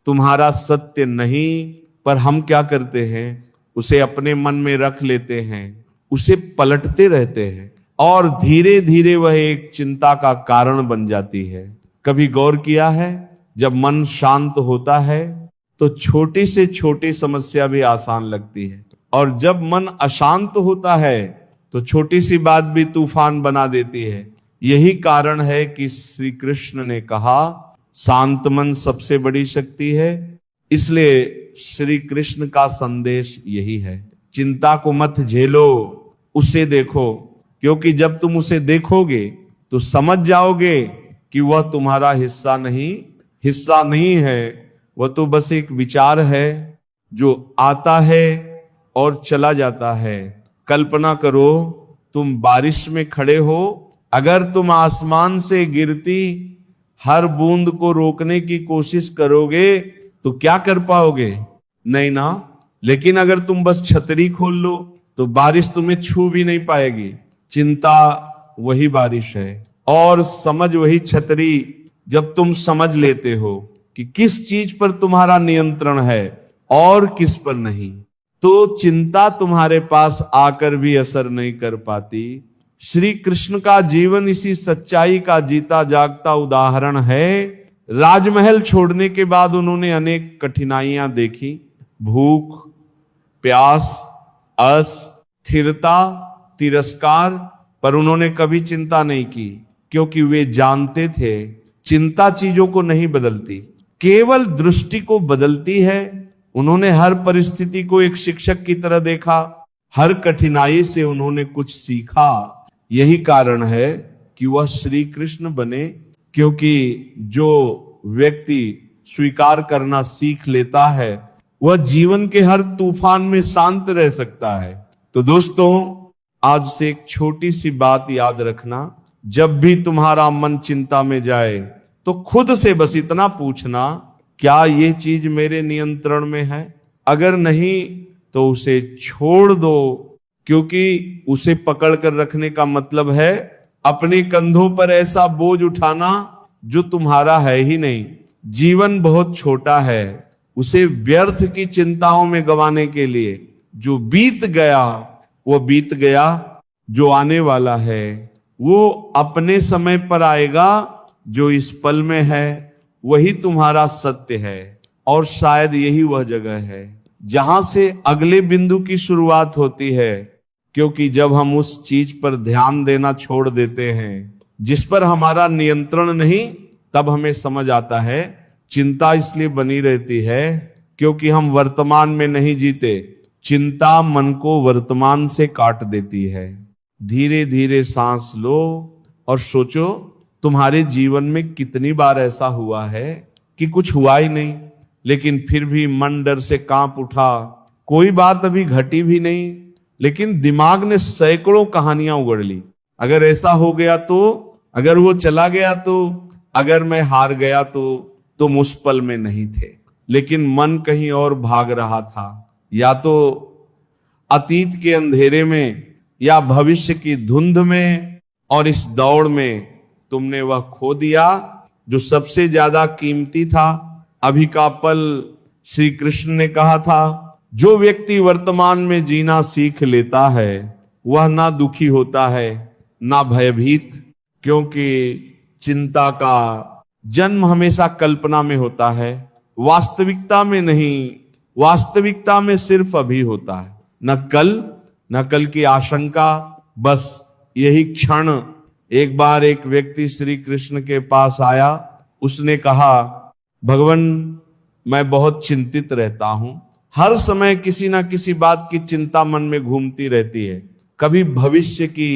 A: तुम्हारा सत्य नहीं। पर हम क्या करते हैं, उसे अपने मन में रख लेते हैं, उसे पलटते रहते हैं, और धीरे धीरे वह एक चिंता का कारण बन जाती है। कभी गौर किया है, जब मन शांत होता है तो छोटी से छोटी समस्या भी आसान लगती है, और जब मन अशांत होता है तो छोटी सी बात भी तूफान बना देती है। यही कारण है कि श्री कृष्ण ने कहा शांत मन सबसे बड़ी शक्ति है। इसलिए श्री कृष्ण का संदेश यही है, चिंता को मत झेलो, उसे देखो। क्योंकि जब तुम उसे देखोगे तो समझ जाओगे कि वह तुम्हारा हिस्सा नहीं है, वह तो बस एक विचार है जो आता है और चला जाता है। कल्पना करो, तुम बारिश में खड़े हो, अगर तुम आसमान से गिरती हर बूंद को रोकने की कोशिश करोगे तो क्या कर पाओगे? नहीं ना। लेकिन अगर तुम बस छतरी खोल लो तो बारिश तुम्हें छू भी नहीं पाएगी। चिंता वही बारिश है और समझ वही छतरी। जब तुम समझ लेते हो कि किस चीज पर तुम्हारा नियंत्रण है और किस पर नहीं, तो चिंता तुम्हारे पास आकर भी असर नहीं कर पाती। श्री कृष्ण का जीवन इसी सच्चाई का जीता जागता उदाहरण है। राजमहल छोड़ने के बाद उन्होंने अनेक कठिनाइयां देखी, भूख, प्यास, अस्थिरता, तिरस्कार, पर उन्होंने कभी चिंता नहीं की, क्योंकि वे जानते थे चिंता चीजों को नहीं बदलती, केवल दृष्टि को बदलती है। उन्होंने हर परिस्थिति को एक शिक्षक की तरह देखा, हर कठिनाई से उन्होंने कुछ सीखा। यही कारण है कि वह श्री कृष्ण बने, क्योंकि जो व्यक्ति स्वीकार करना सीख लेता है वह जीवन के हर तूफान में शांत रह सकता है। तो दोस्तों, आज से एक छोटी सी बात याद रखना, जब भी तुम्हारा मन चिंता में जाए तो खुद से बस इतना पूछना, क्या ये चीज मेरे नियंत्रण में है? अगर नहीं तो उसे छोड़ दो, क्योंकि उसे पकड़ कर रखने का मतलब है अपने कंधों पर ऐसा बोझ उठाना जो तुम्हारा है ही नहीं। जीवन बहुत छोटा है, उसे व्यर्थ की चिंताओं में गंवाने के लिए जो बीत गया वो बीत गया, जो आने वाला है वो अपने समय पर आएगा। जो इस पल में है वही तुम्हारा सत्य है, और शायद यही वह जगह है जहां से अगले बिंदु की शुरुआत होती है। क्योंकि जब हम उस चीज पर ध्यान देना छोड़ देते हैं जिस पर हमारा नियंत्रण नहीं, तब हमें समझ आता है चिंता इसलिए बनी रहती है क्योंकि हम वर्तमान में नहीं जीते। चिंता मन को वर्तमान से काट देती है। धीरे धीरे सांस लो और सोचो तुम्हारे जीवन में कितनी बार ऐसा हुआ है कि कुछ हुआ ही नहीं, लेकिन फिर भी मन डर से कांप उठा। कोई बात अभी घटी भी नहीं, लेकिन दिमाग ने सैकड़ों कहानियां उगड़ ली। अगर ऐसा हो गया तो, अगर वो चला गया तो, अगर मैं हार गया तो तुम उस पल में नहीं थे, लेकिन मन कहीं और भाग रहा था। या तो अतीत के अंधेरे में या भविष्य की धुंध में, और इस दौड़ में तुमने वह खो दिया जो सबसे ज्यादा कीमती था। अभी का पल, श्री कृष्ण ने कहा था, जो व्यक्ति वर्तमान में जीना सीख लेता है वह ना दुखी होता है ना भयभीत, क्योंकि चिंता का जन्म हमेशा कल्पना में होता है, वास्तविकता में नहीं। वास्तविकता में सिर्फ अभी होता है, न कल की आशंका, बस यही क्षण। एक बार एक व्यक्ति श्री कृष्ण के पास आया, उसने कहा, भगवान मैं बहुत चिंतित रहता हूं, हर समय किसी ना किसी बात की चिंता मन में घूमती रहती है, कभी भविष्य की,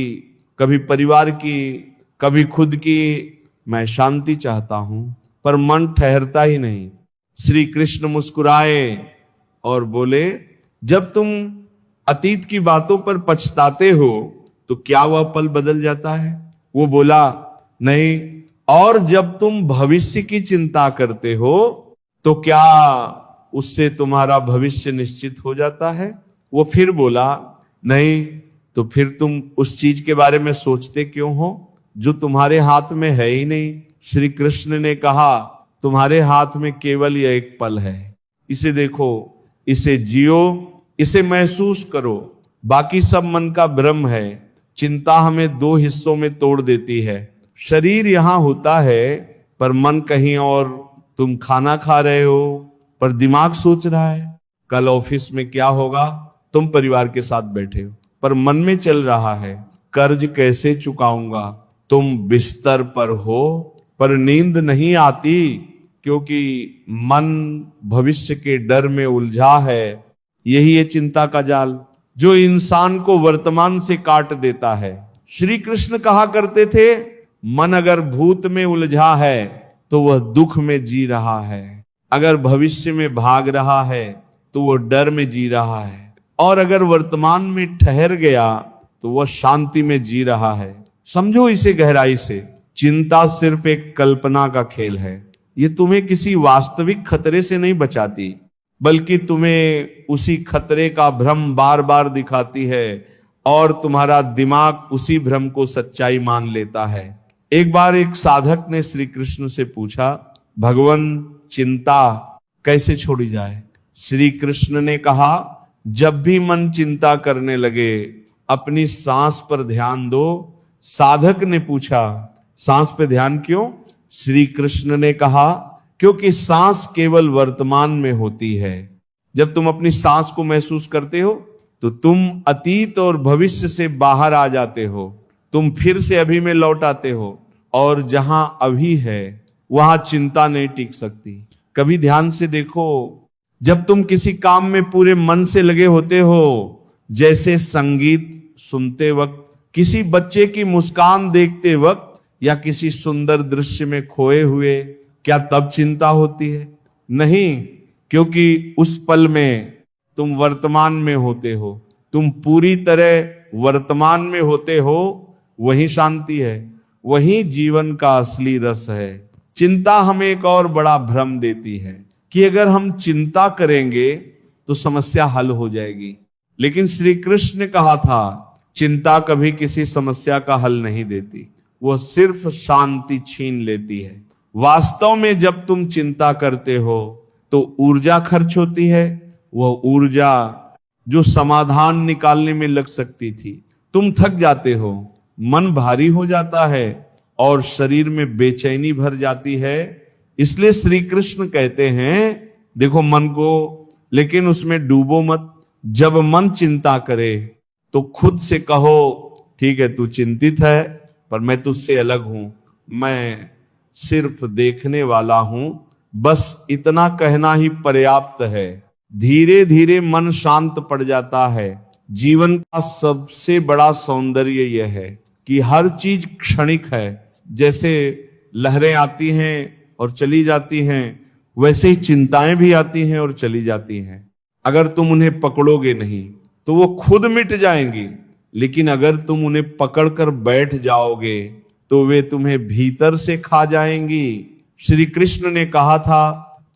A: कभी परिवार की, कभी खुद की। मैं शांति चाहता हूं पर मन ठहरता ही नहीं। श्री कृष्ण मुस्कुराए और बोले, जब तुम अतीत की बातों पर पछताते हो तो क्या वह पल बदल जाता है? वो बोला, नहीं। और जब तुम भविष्य की चिंता करते हो तो क्या उससे तुम्हारा भविष्य निश्चित हो जाता है? वो फिर बोला, नहीं। तो फिर तुम उस चीज के बारे में सोचते क्यों हो जो तुम्हारे हाथ में है ही नहीं? श्री कृष्ण ने कहा, तुम्हारे हाथ में केवल यह एक पल है, इसे देखो, इसे जियो, इसे महसूस करो। बाकी सब मन का भ्रम है। चिंता हमें दो हिस्सों में तोड़ देती है। शरीर यहां होता है पर मन कहीं और। तुम खाना खा रहे हो पर दिमाग सोच रहा है कल ऑफिस में क्या होगा। तुम परिवार के साथ बैठे हो पर मन में चल रहा है कर्ज कैसे चुकाऊंगा। तुम बिस्तर पर हो पर नींद नहीं आती क्योंकि मन भविष्य के डर में उलझा है। यही है चिंता का जाल जो इंसान को वर्तमान से काट देता है। श्री कृष्ण कहा करते थे, मन अगर भूत में उलझा है तो वह दुख में जी रहा है, अगर भविष्य में भाग रहा है तो वह डर में जी रहा है, और अगर वर्तमान में ठहर गया तो वह शांति में जी रहा है। समझो इसे गहराई से। चिंता सिर्फ एक कल्पना का खेल है। ये तुम्हें किसी वास्तविक खतरे से नहीं बचाती, बल्कि तुम्हें उसी खतरे का भ्रम बार बार दिखाती है और तुम्हारा दिमाग उसी भ्रम को सच्चाई मान लेता है। एक बार एक साधक ने श्री कृष्ण से पूछा, भगवान चिंता कैसे छोड़ी जाए? श्री कृष्ण ने कहा, जब भी मन चिंता करने लगे अपनी सांस पर ध्यान दो। साधक ने पूछा, सांस पे ध्यान क्यों? श्री कृष्ण ने कहा, क्योंकि सांस केवल वर्तमान में होती है। जब तुम अपनी सांस को महसूस करते हो तो तुम अतीत और भविष्य से बाहर आ जाते हो, तुम फिर से अभी में लौट आते हो, और जहां अभी है वहां चिंता नहीं टिक सकती। कभी ध्यान से देखो, जब तुम किसी काम में पूरे मन से लगे होते हो, जैसे संगीत सुनते वक्त, किसी बच्चे की मुस्कान देखते वक्त, या किसी सुंदर दृश्य में खोए हुए, क्या तब चिंता होती है? नहीं, क्योंकि उस पल में तुम वर्तमान में होते हो, तुम पूरी तरह वर्तमान में होते हो। वही शांति है, वही जीवन का असली रस है। चिंता हमें एक और बड़ा भ्रम देती है कि अगर हम चिंता करेंगे तो समस्या हल हो जाएगी, लेकिन श्री कृष्ण ने कहा था, चिंता कभी किसी समस्या का हल नहीं देती, वह सिर्फ शांति छीन लेती है। वास्तव में जब तुम चिंता करते हो तो ऊर्जा खर्च होती है, वह ऊर्जा जो समाधान निकालने में लग सकती थी। तुम थक जाते हो, मन भारी हो जाता है और शरीर में बेचैनी भर जाती है। इसलिए श्री कृष्ण कहते हैं, देखो मन को, लेकिन उसमें डूबो मत। जब मन चिंता करे तो खुद से कहो, ठीक है तू चिंतित है पर मैं तुझसे अलग हूं, मैं सिर्फ देखने वाला हूं, बस इतना कहना ही पर्याप्त है। धीरे धीरे मन शांत पड़ जाता है। जीवन का सबसे बड़ा सौंदर्य यह है कि हर चीज क्षणिक है। जैसे लहरें आती हैं और चली जाती हैं, वैसे ही चिंताएं भी आती हैं और चली जाती हैं। अगर तुम उन्हें पकड़ोगे नहीं तो वो खुद मिट जाएंगी, लेकिन अगर तुम उन्हें पकड़कर बैठ जाओगे तो वे तुम्हें भीतर से खा जाएंगी। श्री कृष्ण ने कहा था,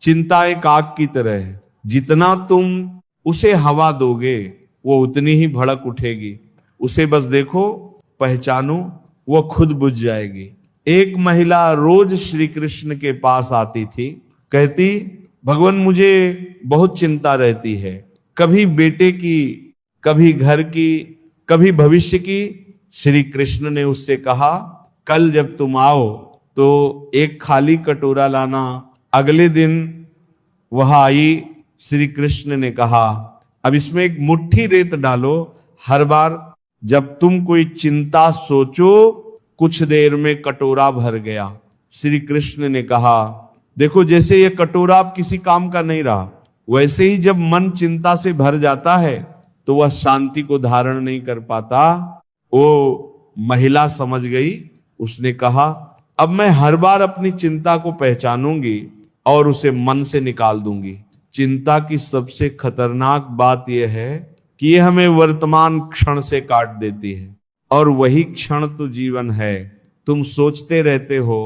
A: चिंता एक आग की तरह है, जितना तुम उसे हवा दोगे वो उतनी ही भड़क उठेगी। उसे बस देखो, पहचानो, वो खुद बुझ जाएगी। एक महिला रोज श्री कृष्ण के पास आती थी, कहती, भगवान मुझे बहुत चिंता रहती है, कभी बेटे की, कभी घर की, कभी भविष्य की। श्री कृष्ण ने उससे कहा, कल जब तुम आओ तो एक खाली कटोरा लाना। अगले दिन वह आई। श्री कृष्ण ने कहा, अब इसमें एक मुट्ठी रेत डालो। हर बार जब तुम कोई चिंता सोचो, कुछ देर में कटोरा भर गया। श्री कृष्ण ने कहा, देखो जैसे ये कटोरा अब किसी काम का नहीं रहा, वैसे ही जब मन चिंता से भर जाता है तो वह शांति को धारण नहीं कर पाता। वो महिला समझ गई। उसने कहा, अब मैं हर बार अपनी चिंता को पहचानूंगी और उसे मन से निकाल दूंगी। चिंता की सबसे खतरनाक बात यह है कि यह हमें वर्तमान क्षण से काट देती है, और वही क्षण तो जीवन है। तुम सोचते रहते हो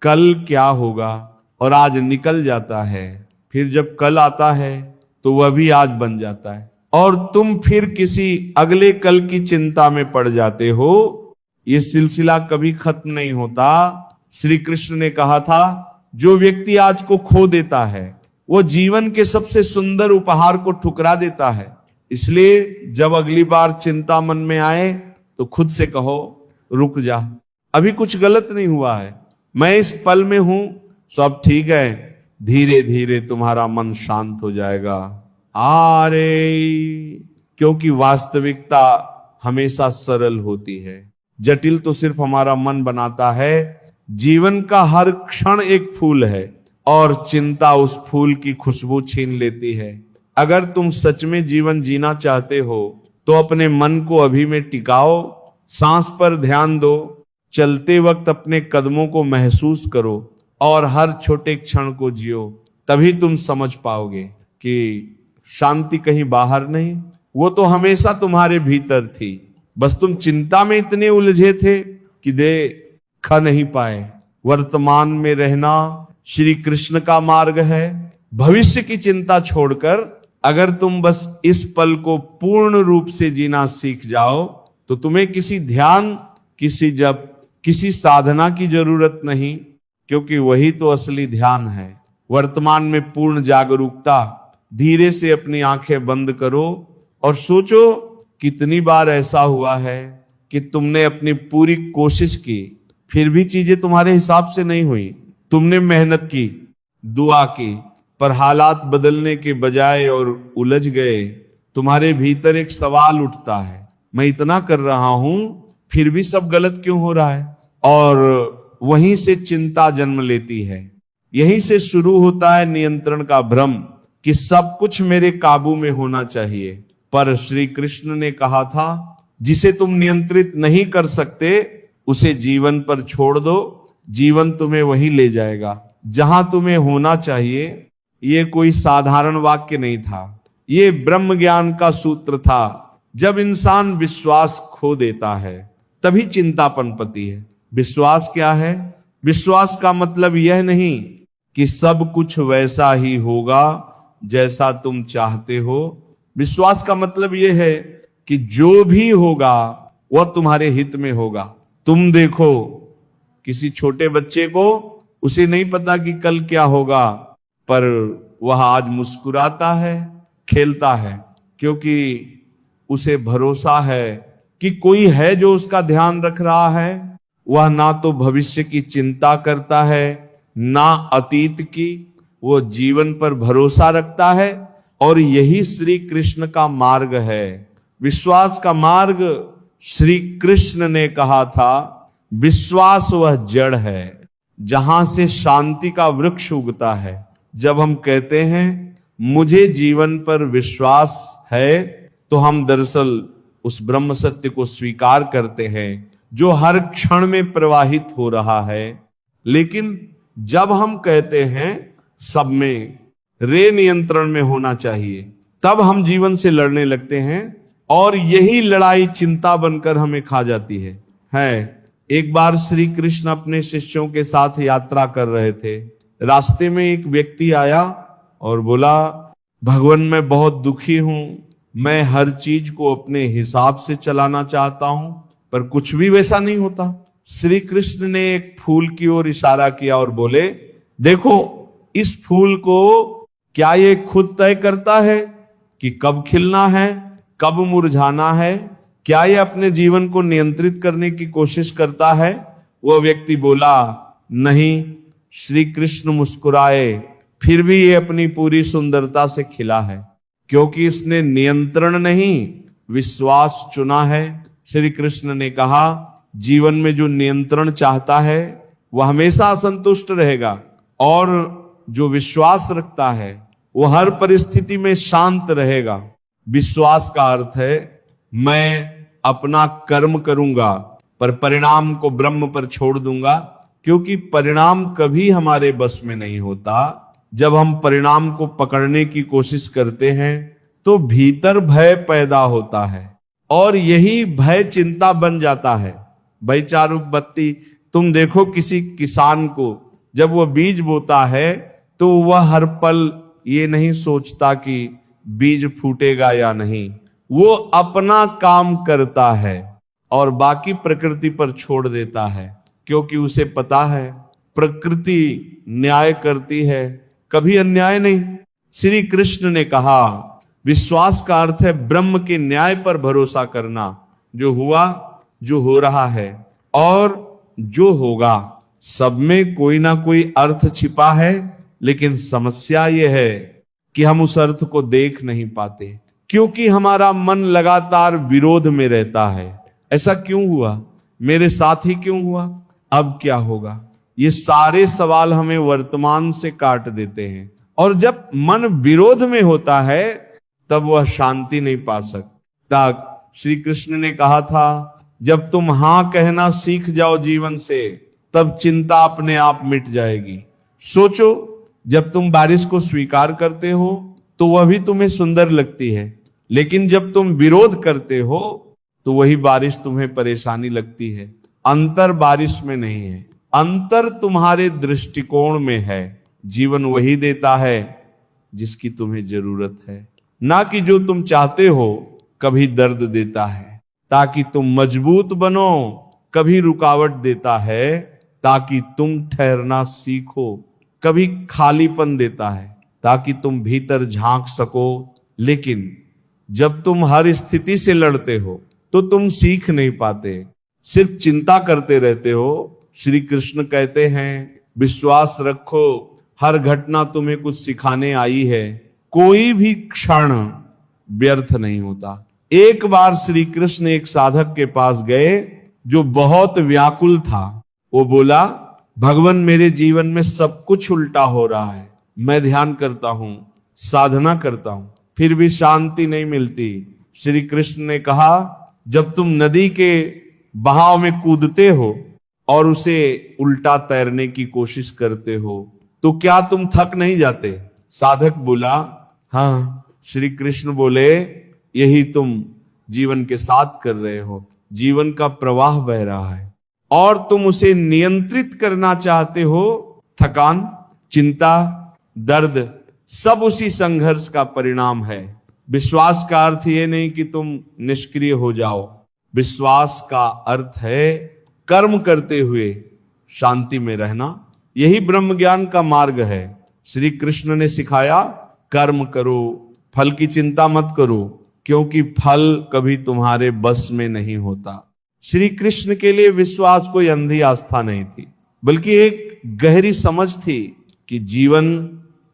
A: कल क्या होगा, और आज निकल जाता है। फिर जब कल आता है तो वह भी आज बन जाता है, और तुम फिर किसी अगले कल की चिंता में पड़ जाते हो। ये सिलसिला कभी खत्म नहीं होता। श्री कृष्ण ने कहा था, जो व्यक्ति आज को खो देता है वो जीवन के सबसे सुंदर उपहार को ठुकरा देता है। इसलिए जब अगली बार चिंता मन में आए तो खुद से कहो, रुक जा, अभी कुछ गलत नहीं हुआ है, मैं इस पल में हूं, सब ठीक है। धीरे धीरे तुम्हारा मन शांत हो जाएगा। क्योंकि वास्तविकता हमेशा सरल होती है, जटिल तो सिर्फ हमारा मन बनाता है। जीवन का हर क्षण एक फूल है और चिंता उस फूल की खुशबू छीन लेती है। अगर तुम सच में जीवन जीना चाहते हो तो अपने मन को अभी में टिकाओ, सांस पर ध्यान दो, चलते वक्त अपने कदमों को महसूस करो और हर छोटे क्षण को जियो। तभी तुम समझ पाओगे कि शांति कहीं बाहर नहीं, वो तो हमेशा तुम्हारे भीतर थी। बस तुम चिंता में इतने उलझे थे कि देख नहीं पाए। वर्तमान में रहना श्री कृष्ण का मार्ग है। भविष्य की चिंता छोड़कर अगर तुम बस इस पल को पूर्ण रूप से जीना सीख जाओ तो तुम्हें किसी ध्यान, किसी जप, किसी साधना की जरूरत नहीं, क्योंकि वही तो असली ध्यान है। वर्तमान में पूर्ण जागरूकता। धीरे से अपनी आंखें बंद करो और सोचो कितनी बार ऐसा हुआ है कि तुमने अपनी पूरी कोशिश की, फिर भी चीजें तुम्हारे हिसाब से नहीं हुई। तुमने मेहनत की, दुआ की, पर हालात बदलने के बजाय और उलझ गए। तुम्हारे भीतर एक सवाल उठता है, मैं इतना कर रहा हूं फिर भी सब गलत क्यों हो रहा है? और वहीं से चिंता जन्म लेती है। यहीं से शुरू होता है नियंत्रण का भ्रम कि सब कुछ मेरे काबू में होना चाहिए। पर श्री कृष्ण ने कहा था, जिसे तुम नियंत्रित नहीं कर सकते उसे जीवन पर छोड़ दो, जीवन तुम्हें वहीं ले जाएगा जहां तुम्हें होना चाहिए। ये कोई साधारण वाक्य नहीं था, ये ब्रह्म ज्ञान का सूत्र था। जब इंसान विश्वास खो देता है तभी चिंता पनपती है। विश्वास क्या है? विश्वास का मतलब यह नहीं कि सब कुछ वैसा ही होगा जैसा तुम चाहते हो। विश्वास का मतलब यह है कि जो भी होगा वह तुम्हारे हित में होगा। तुम देखो किसी छोटे बच्चे को, उसे नहीं पता कि कल क्या होगा, पर वह आज मुस्कुराता है, खेलता है, क्योंकि उसे भरोसा है कि कोई है जो उसका ध्यान रख रहा है। वह ना तो भविष्य की चिंता करता है ना अतीत की, वो जीवन पर भरोसा रखता है। और यही श्री कृष्ण का मार्ग है। विश्वास का मार्ग श्री कृष्ण ने कहा था, विश्वास वह जड़ है जहां से शांति का वृक्ष उगता है। जब हम कहते हैं मुझे जीवन पर विश्वास है, तो हम दरअसल उस ब्रह्म सत्य को स्वीकार करते हैं जो हर क्षण में प्रवाहित हो रहा है। लेकिन जब हम कहते हैं सब में रे नियंत्रण में होना चाहिए, तब हम जीवन से लड़ने लगते हैं और यही लड़ाई चिंता बनकर हमें खा जाती है। एक बार श्री कृष्ण अपने शिष्यों के साथ यात्रा कर रहे थे। रास्ते में एक व्यक्ति आया और बोला, भगवान मैं बहुत दुखी हूं, मैं हर चीज को अपने हिसाब से चलाना चाहता हूं, पर कुछ भी वैसा नहीं होता। श्री कृष्ण ने एक फूल की ओर इशारा किया और बोले, देखो इस फूल को क्या ये खुद तय करता है कि कब खिलना है, कब मुरझाना है? क्या ये अपने जीवन को नियंत्रित करने की कोशिश करता है? वह व्यक्ति बोला, नहीं। श्री कृष्ण मुस्कुराए, फिर भी ये अपनी पूरी सुंदरता से खिला है, क्योंकि इसने नियंत्रण नहीं विश्वास चुना है। श्री कृष्ण ने कहा, जीवन में जो नियंत्रण चाहता है वह हमेशा असंतुष्ट रहेगा, और जो विश्वास रखता है वह हर परिस्थिति में शांत रहेगा। विश्वास का अर्थ है मैं अपना कर्म करूंगा पर परिणाम को ब्रह्म पर छोड़ दूंगा, क्योंकि परिणाम कभी हमारे बस में नहीं होता। जब हम परिणाम को पकड़ने की कोशिश करते हैं तो भीतर भय पैदा होता है, और यही भय चिंता बन जाता है। भाई चारूप बत्ती, तुम देखो किसी किसान को जब वह बीज बोता है तो वह हर पल ये नहीं सोचता कि बीज फूटेगा या नहीं, वो अपना काम करता है और बाकी प्रकृति पर छोड़ देता है, क्योंकि उसे पता है प्रकृति न्याय करती है, कभी अन्याय नहीं। श्री कृष्ण ने कहा विश्वास का अर्थ है ब्रह्म के न्याय पर भरोसा करना। जो हुआ, जो हो रहा है और जो होगा, सब में कोई ना कोई अर्थ छिपा है, लेकिन समस्या यह है कि हम उस अर्थ को देख नहीं पाते, क्योंकि हमारा मन लगातार विरोध में रहता है। ऐसा क्यों हुआ, मेरे साथ ही क्यों हुआ, अब क्या होगा? ये सारे सवाल हमें वर्तमान से काट देते हैं, और जब मन विरोध में होता है तब वह शांति नहीं पा सकता। श्री कृष्ण ने कहा था, जब तुम हां कहना सीख जाओ जीवन से, तब चिंता अपने आप मिट जाएगी। सोचो, जब तुम बारिश को स्वीकार करते हो तो वह भी तुम्हें सुंदर लगती है, लेकिन जब तुम विरोध करते हो तो वही बारिश तुम्हें परेशानी लगती है। अंतर बारिश में नहीं है, अंतर तुम्हारे दृष्टिकोण में है। जीवन वही देता है जिसकी तुम्हें जरूरत है, ना कि जो तुम चाहते हो। कभी दर्द देता है ताकि तुम मजबूत बनो, कभी रुकावट देता है ताकि तुम ठहरना सीखो, कभी खालीपन देता है ताकि तुम भीतर झांक सको। लेकिन जब तुम हर स्थिति से लड़ते हो तो तुम सीख नहीं पाते, सिर्फ चिंता करते रहते हो। श्री कृष्ण कहते हैं विश्वास रखो, हर घटना तुम्हें कुछ सिखाने आई है, कोई भी क्षण व्यर्थ नहीं होता। एक बार श्री कृष्ण एक साधक के पास गए जो बहुत व्याकुल था। वो बोला, भगवान मेरे जीवन में सब कुछ उल्टा हो रहा है, मैं ध्यान करता हूं, साधना करता हूं, फिर भी शांति नहीं मिलती। श्री कृष्ण ने कहा, जब तुम नदी के बहाव में कूदते हो और उसे उल्टा तैरने की कोशिश करते हो तो क्या तुम थक नहीं जाते? साधक बोला, हाँ। श्री कृष्ण बोले, यही तुम जीवन के साथ कर रहे हो। जीवन का प्रवाह बह रहा है और तुम उसे नियंत्रित करना चाहते हो। थकान, चिंता, दर्द सब उसी संघर्ष का परिणाम है। विश्वास का अर्थ ये नहीं कि तुम निष्क्रिय हो जाओ, विश्वास का अर्थ है कर्म करते हुए शांति में रहना। यही ब्रह्म ज्ञान का मार्ग है। श्री कृष्ण ने सिखाया, कर्म करो, फल की चिंता मत करो, क्योंकि फल कभी तुम्हारे बस में नहीं होता। श्री कृष्ण के लिए विश्वास कोई अंधी आस्था नहीं थी, बल्कि एक गहरी समझ थी कि जीवन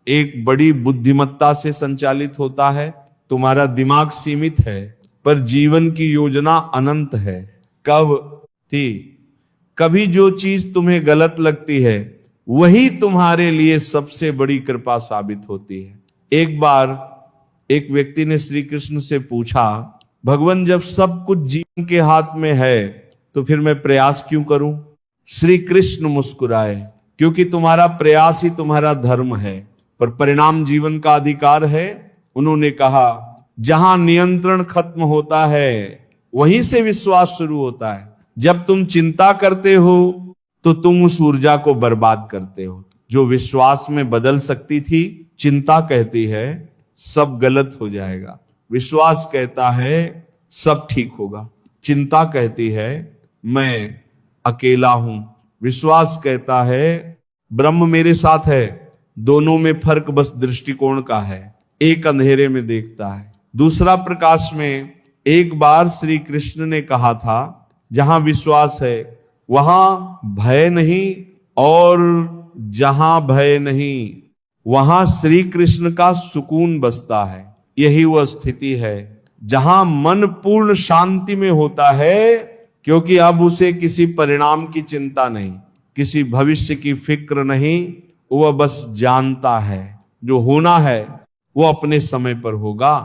A: एक बड़ी बुद्धिमत्ता से संचालित होता है। तुम्हारा दिमाग सीमित है, पर जीवन की योजना अनंत है। कब थी? कभी जो चीज तुम्हें गलत लगती है वही तुम्हारे लिए सबसे बड़ी कृपा साबित होती है। एक बार एक व्यक्ति ने श्री कृष्ण से पूछा, भगवान जब सब कुछ जीवन के हाथ में है तो फिर मैं प्रयास क्यों करूं? श्री कृष्ण मुस्कुराए, क्योंकि तुम्हारा प्रयास ही तुम्हारा धर्म है, पर परिणाम जीवन का अधिकार है। उन्होंने कहा, जहां नियंत्रण खत्म होता है वहीं से विश्वास शुरू होता है। जब तुम चिंता करते हो तो तुम उस ऊर्जा को बर्बाद करते हो जो विश्वास में बदल सकती थी। चिंता कहती है सब गलत हो जाएगा, विश्वास कहता है सब ठीक होगा। चिंता कहती है मैं अकेला हूं, विश्वास कहता है ब्रह्म मेरे साथ है। दोनों में फर्क बस दृष्टिकोण का है, एक अंधेरे में देखता है, दूसरा प्रकाश में। एक बार श्री कृष्ण ने कहा था, जहां विश्वास है वहां भय नहीं, और जहां भय नहीं वहां श्री कृष्ण का सुकून बसता है। यही वह स्थिति है जहां मन पूर्ण शांति में होता है, क्योंकि अब उसे किसी परिणाम की चिंता नहीं, किसी भविष्य की फिक्र नहीं। वह बस जानता है जो होना है वो अपने समय पर होगा।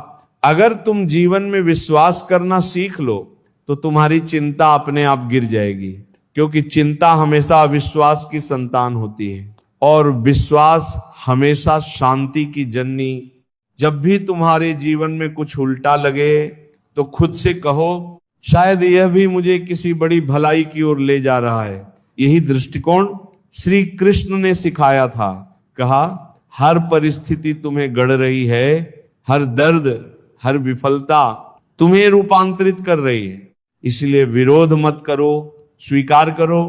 A: अगर तुम जीवन में विश्वास करना सीख लो तो तुम्हारी चिंता अपने आप गिर जाएगी, क्योंकि चिंता हमेशा अविश्वास की संतान होती है और विश्वास हमेशा शांति की जननी। जब भी तुम्हारे जीवन में कुछ उल्टा लगे तो खुद से कहो, शायद यह भी मुझे किसी बड़ी भलाई की ओर ले जा रहा है। यही दृष्टिकोण श्री कृष्ण ने सिखाया था। कहा, हर परिस्थिति तुम्हें गढ़ रही है, हर दर्द, हर विफलता तुम्हें रूपांतरित कर रही है। इसलिए विरोध मत करो, स्वीकार करो।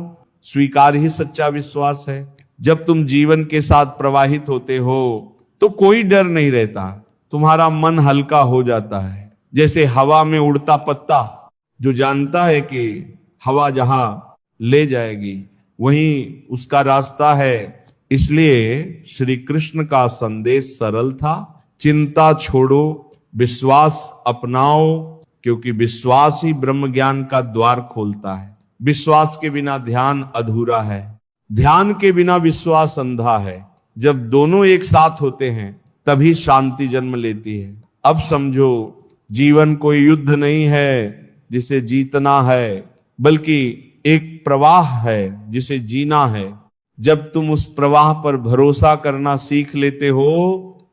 A: स्वीकार ही सच्चा विश्वास है। जब तुम जीवन के साथ प्रवाहित होते हो तो कोई डर नहीं रहता, तुम्हारा मन हल्का हो जाता है, जैसे हवा में उड़ता पत्ता जो जानता है कि हवा जहां ले जाएगी वहीं उसका रास्ता है। इसलिए श्री कृष्ण का संदेश सरल था, चिंता छोड़ो, विश्वास अपनाओ, क्योंकि विश्वास ही ब्रह्म ज्ञान का द्वार खोलता है। विश्वास के बिना ध्यान अधूरा है, ध्यान के बिना विश्वास अंधा है। जब दोनों एक साथ होते हैं तभी शांति जन्म लेती है। अब समझो, जीवन कोई युद्ध नहीं है जिसे जीतना है, बल्कि एक प्रवाह है जिसे जीना है। जब तुम उस प्रवाह पर भरोसा करना सीख लेते हो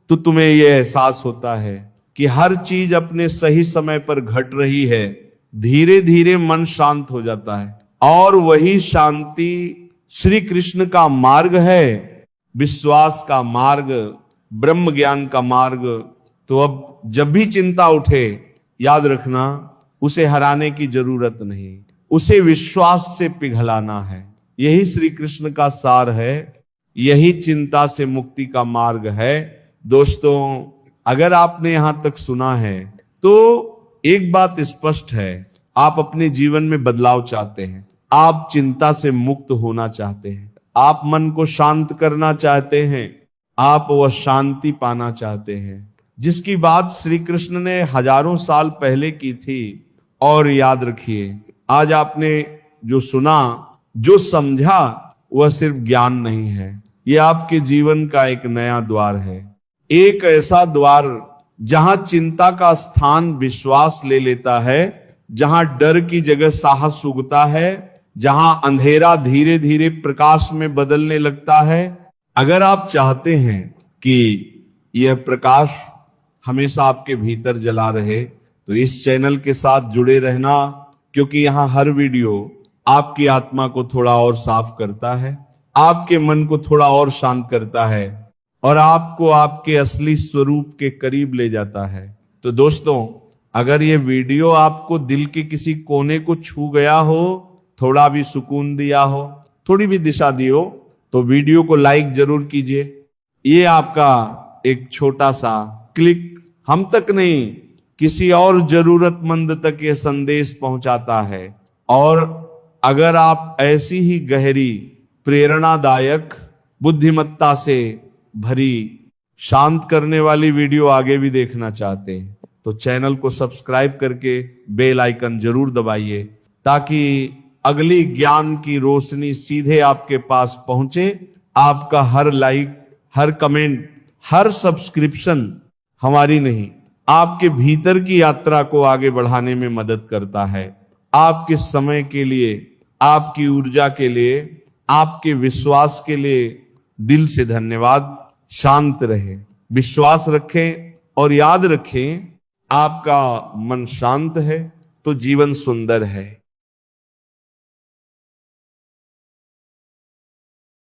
A: तो तुम्हें यह एहसास होता है कि हर चीज अपने सही समय पर घट रही है। धीरे धीरे मन शांत हो जाता है और वही शांति श्री कृष्ण का मार्ग है, विश्वास का मार्ग, ब्रह्म ज्ञान का मार्ग। तो अब जब भी चिंता उठे, याद रखना उसे हराने की जरूरत नहीं, उसे विश्वास से पिघलाना है। यही श्री कृष्ण का सार है, यही चिंता से मुक्ति का मार्ग है। दोस्तों, अगर आपने यहां तक सुना है तो एक बात स्पष्ट है, आप अपने जीवन में बदलाव चाहते हैं, आप चिंता से मुक्त होना चाहते हैं, आप मन को शांत करना चाहते हैं, आप वह शांति पाना चाहते हैं जिसकी बात श्री कृष्ण ने हजारों साल पहले की थी। और याद रखिए, आज आपने जो सुना, जो समझा, वह सिर्फ ज्ञान नहीं है, यह आपके जीवन का एक नया द्वार है। एक ऐसा द्वार जहां चिंता का स्थान विश्वास ले लेता है, जहां डर की जगह साहस उगता है, जहां अंधेरा धीरे धीरे प्रकाश में बदलने लगता है। अगर आप चाहते हैं कि यह प्रकाश हमेशा आपके भीतर जला रहे तो इस चैनल के साथ जुड़े रहना, क्योंकि यहां हर वीडियो आपकी आत्मा को थोड़ा और साफ करता है, आपके मन को थोड़ा और शांत करता है और आपको आपके असली स्वरूप के करीब ले जाता है। तो दोस्तों, अगर ये वीडियो आपको दिल के किसी कोने को छू गया हो, थोड़ा भी सुकून दिया हो, थोड़ी भी दिशा दी हो, तो वीडियो को लाइक जरूर कीजिए। ये आपका एक छोटा सा क्लिक हम तक नहीं, किसी और जरूरतमंद तक ये संदेश पहुंचाता है। और अगर आप ऐसी ही गहरी, प्रेरणादायक, बुद्धिमत्ता से भरी, शांत करने वाली वीडियो आगे भी देखना चाहते हैं तो चैनल को सब्सक्राइब करके बेल आइकन जरूर दबाइए, ताकि अगली ज्ञान की रोशनी सीधे आपके पास पहुंचे, आपका हर लाइक, हर कमेंट, हर सब्सक्रिप्शन हमारी नहीं, आपके भीतर की यात्रा को आगे बढ़ाने में मदद करता है। आपके समय के लिए, आपकी ऊर्जा के लिए, आपके विश्वास के लिए दिल से धन्यवाद। शांत रहे, विश्वास रखें और याद रखें, आपका मन शांत है तो जीवन सुंदर है।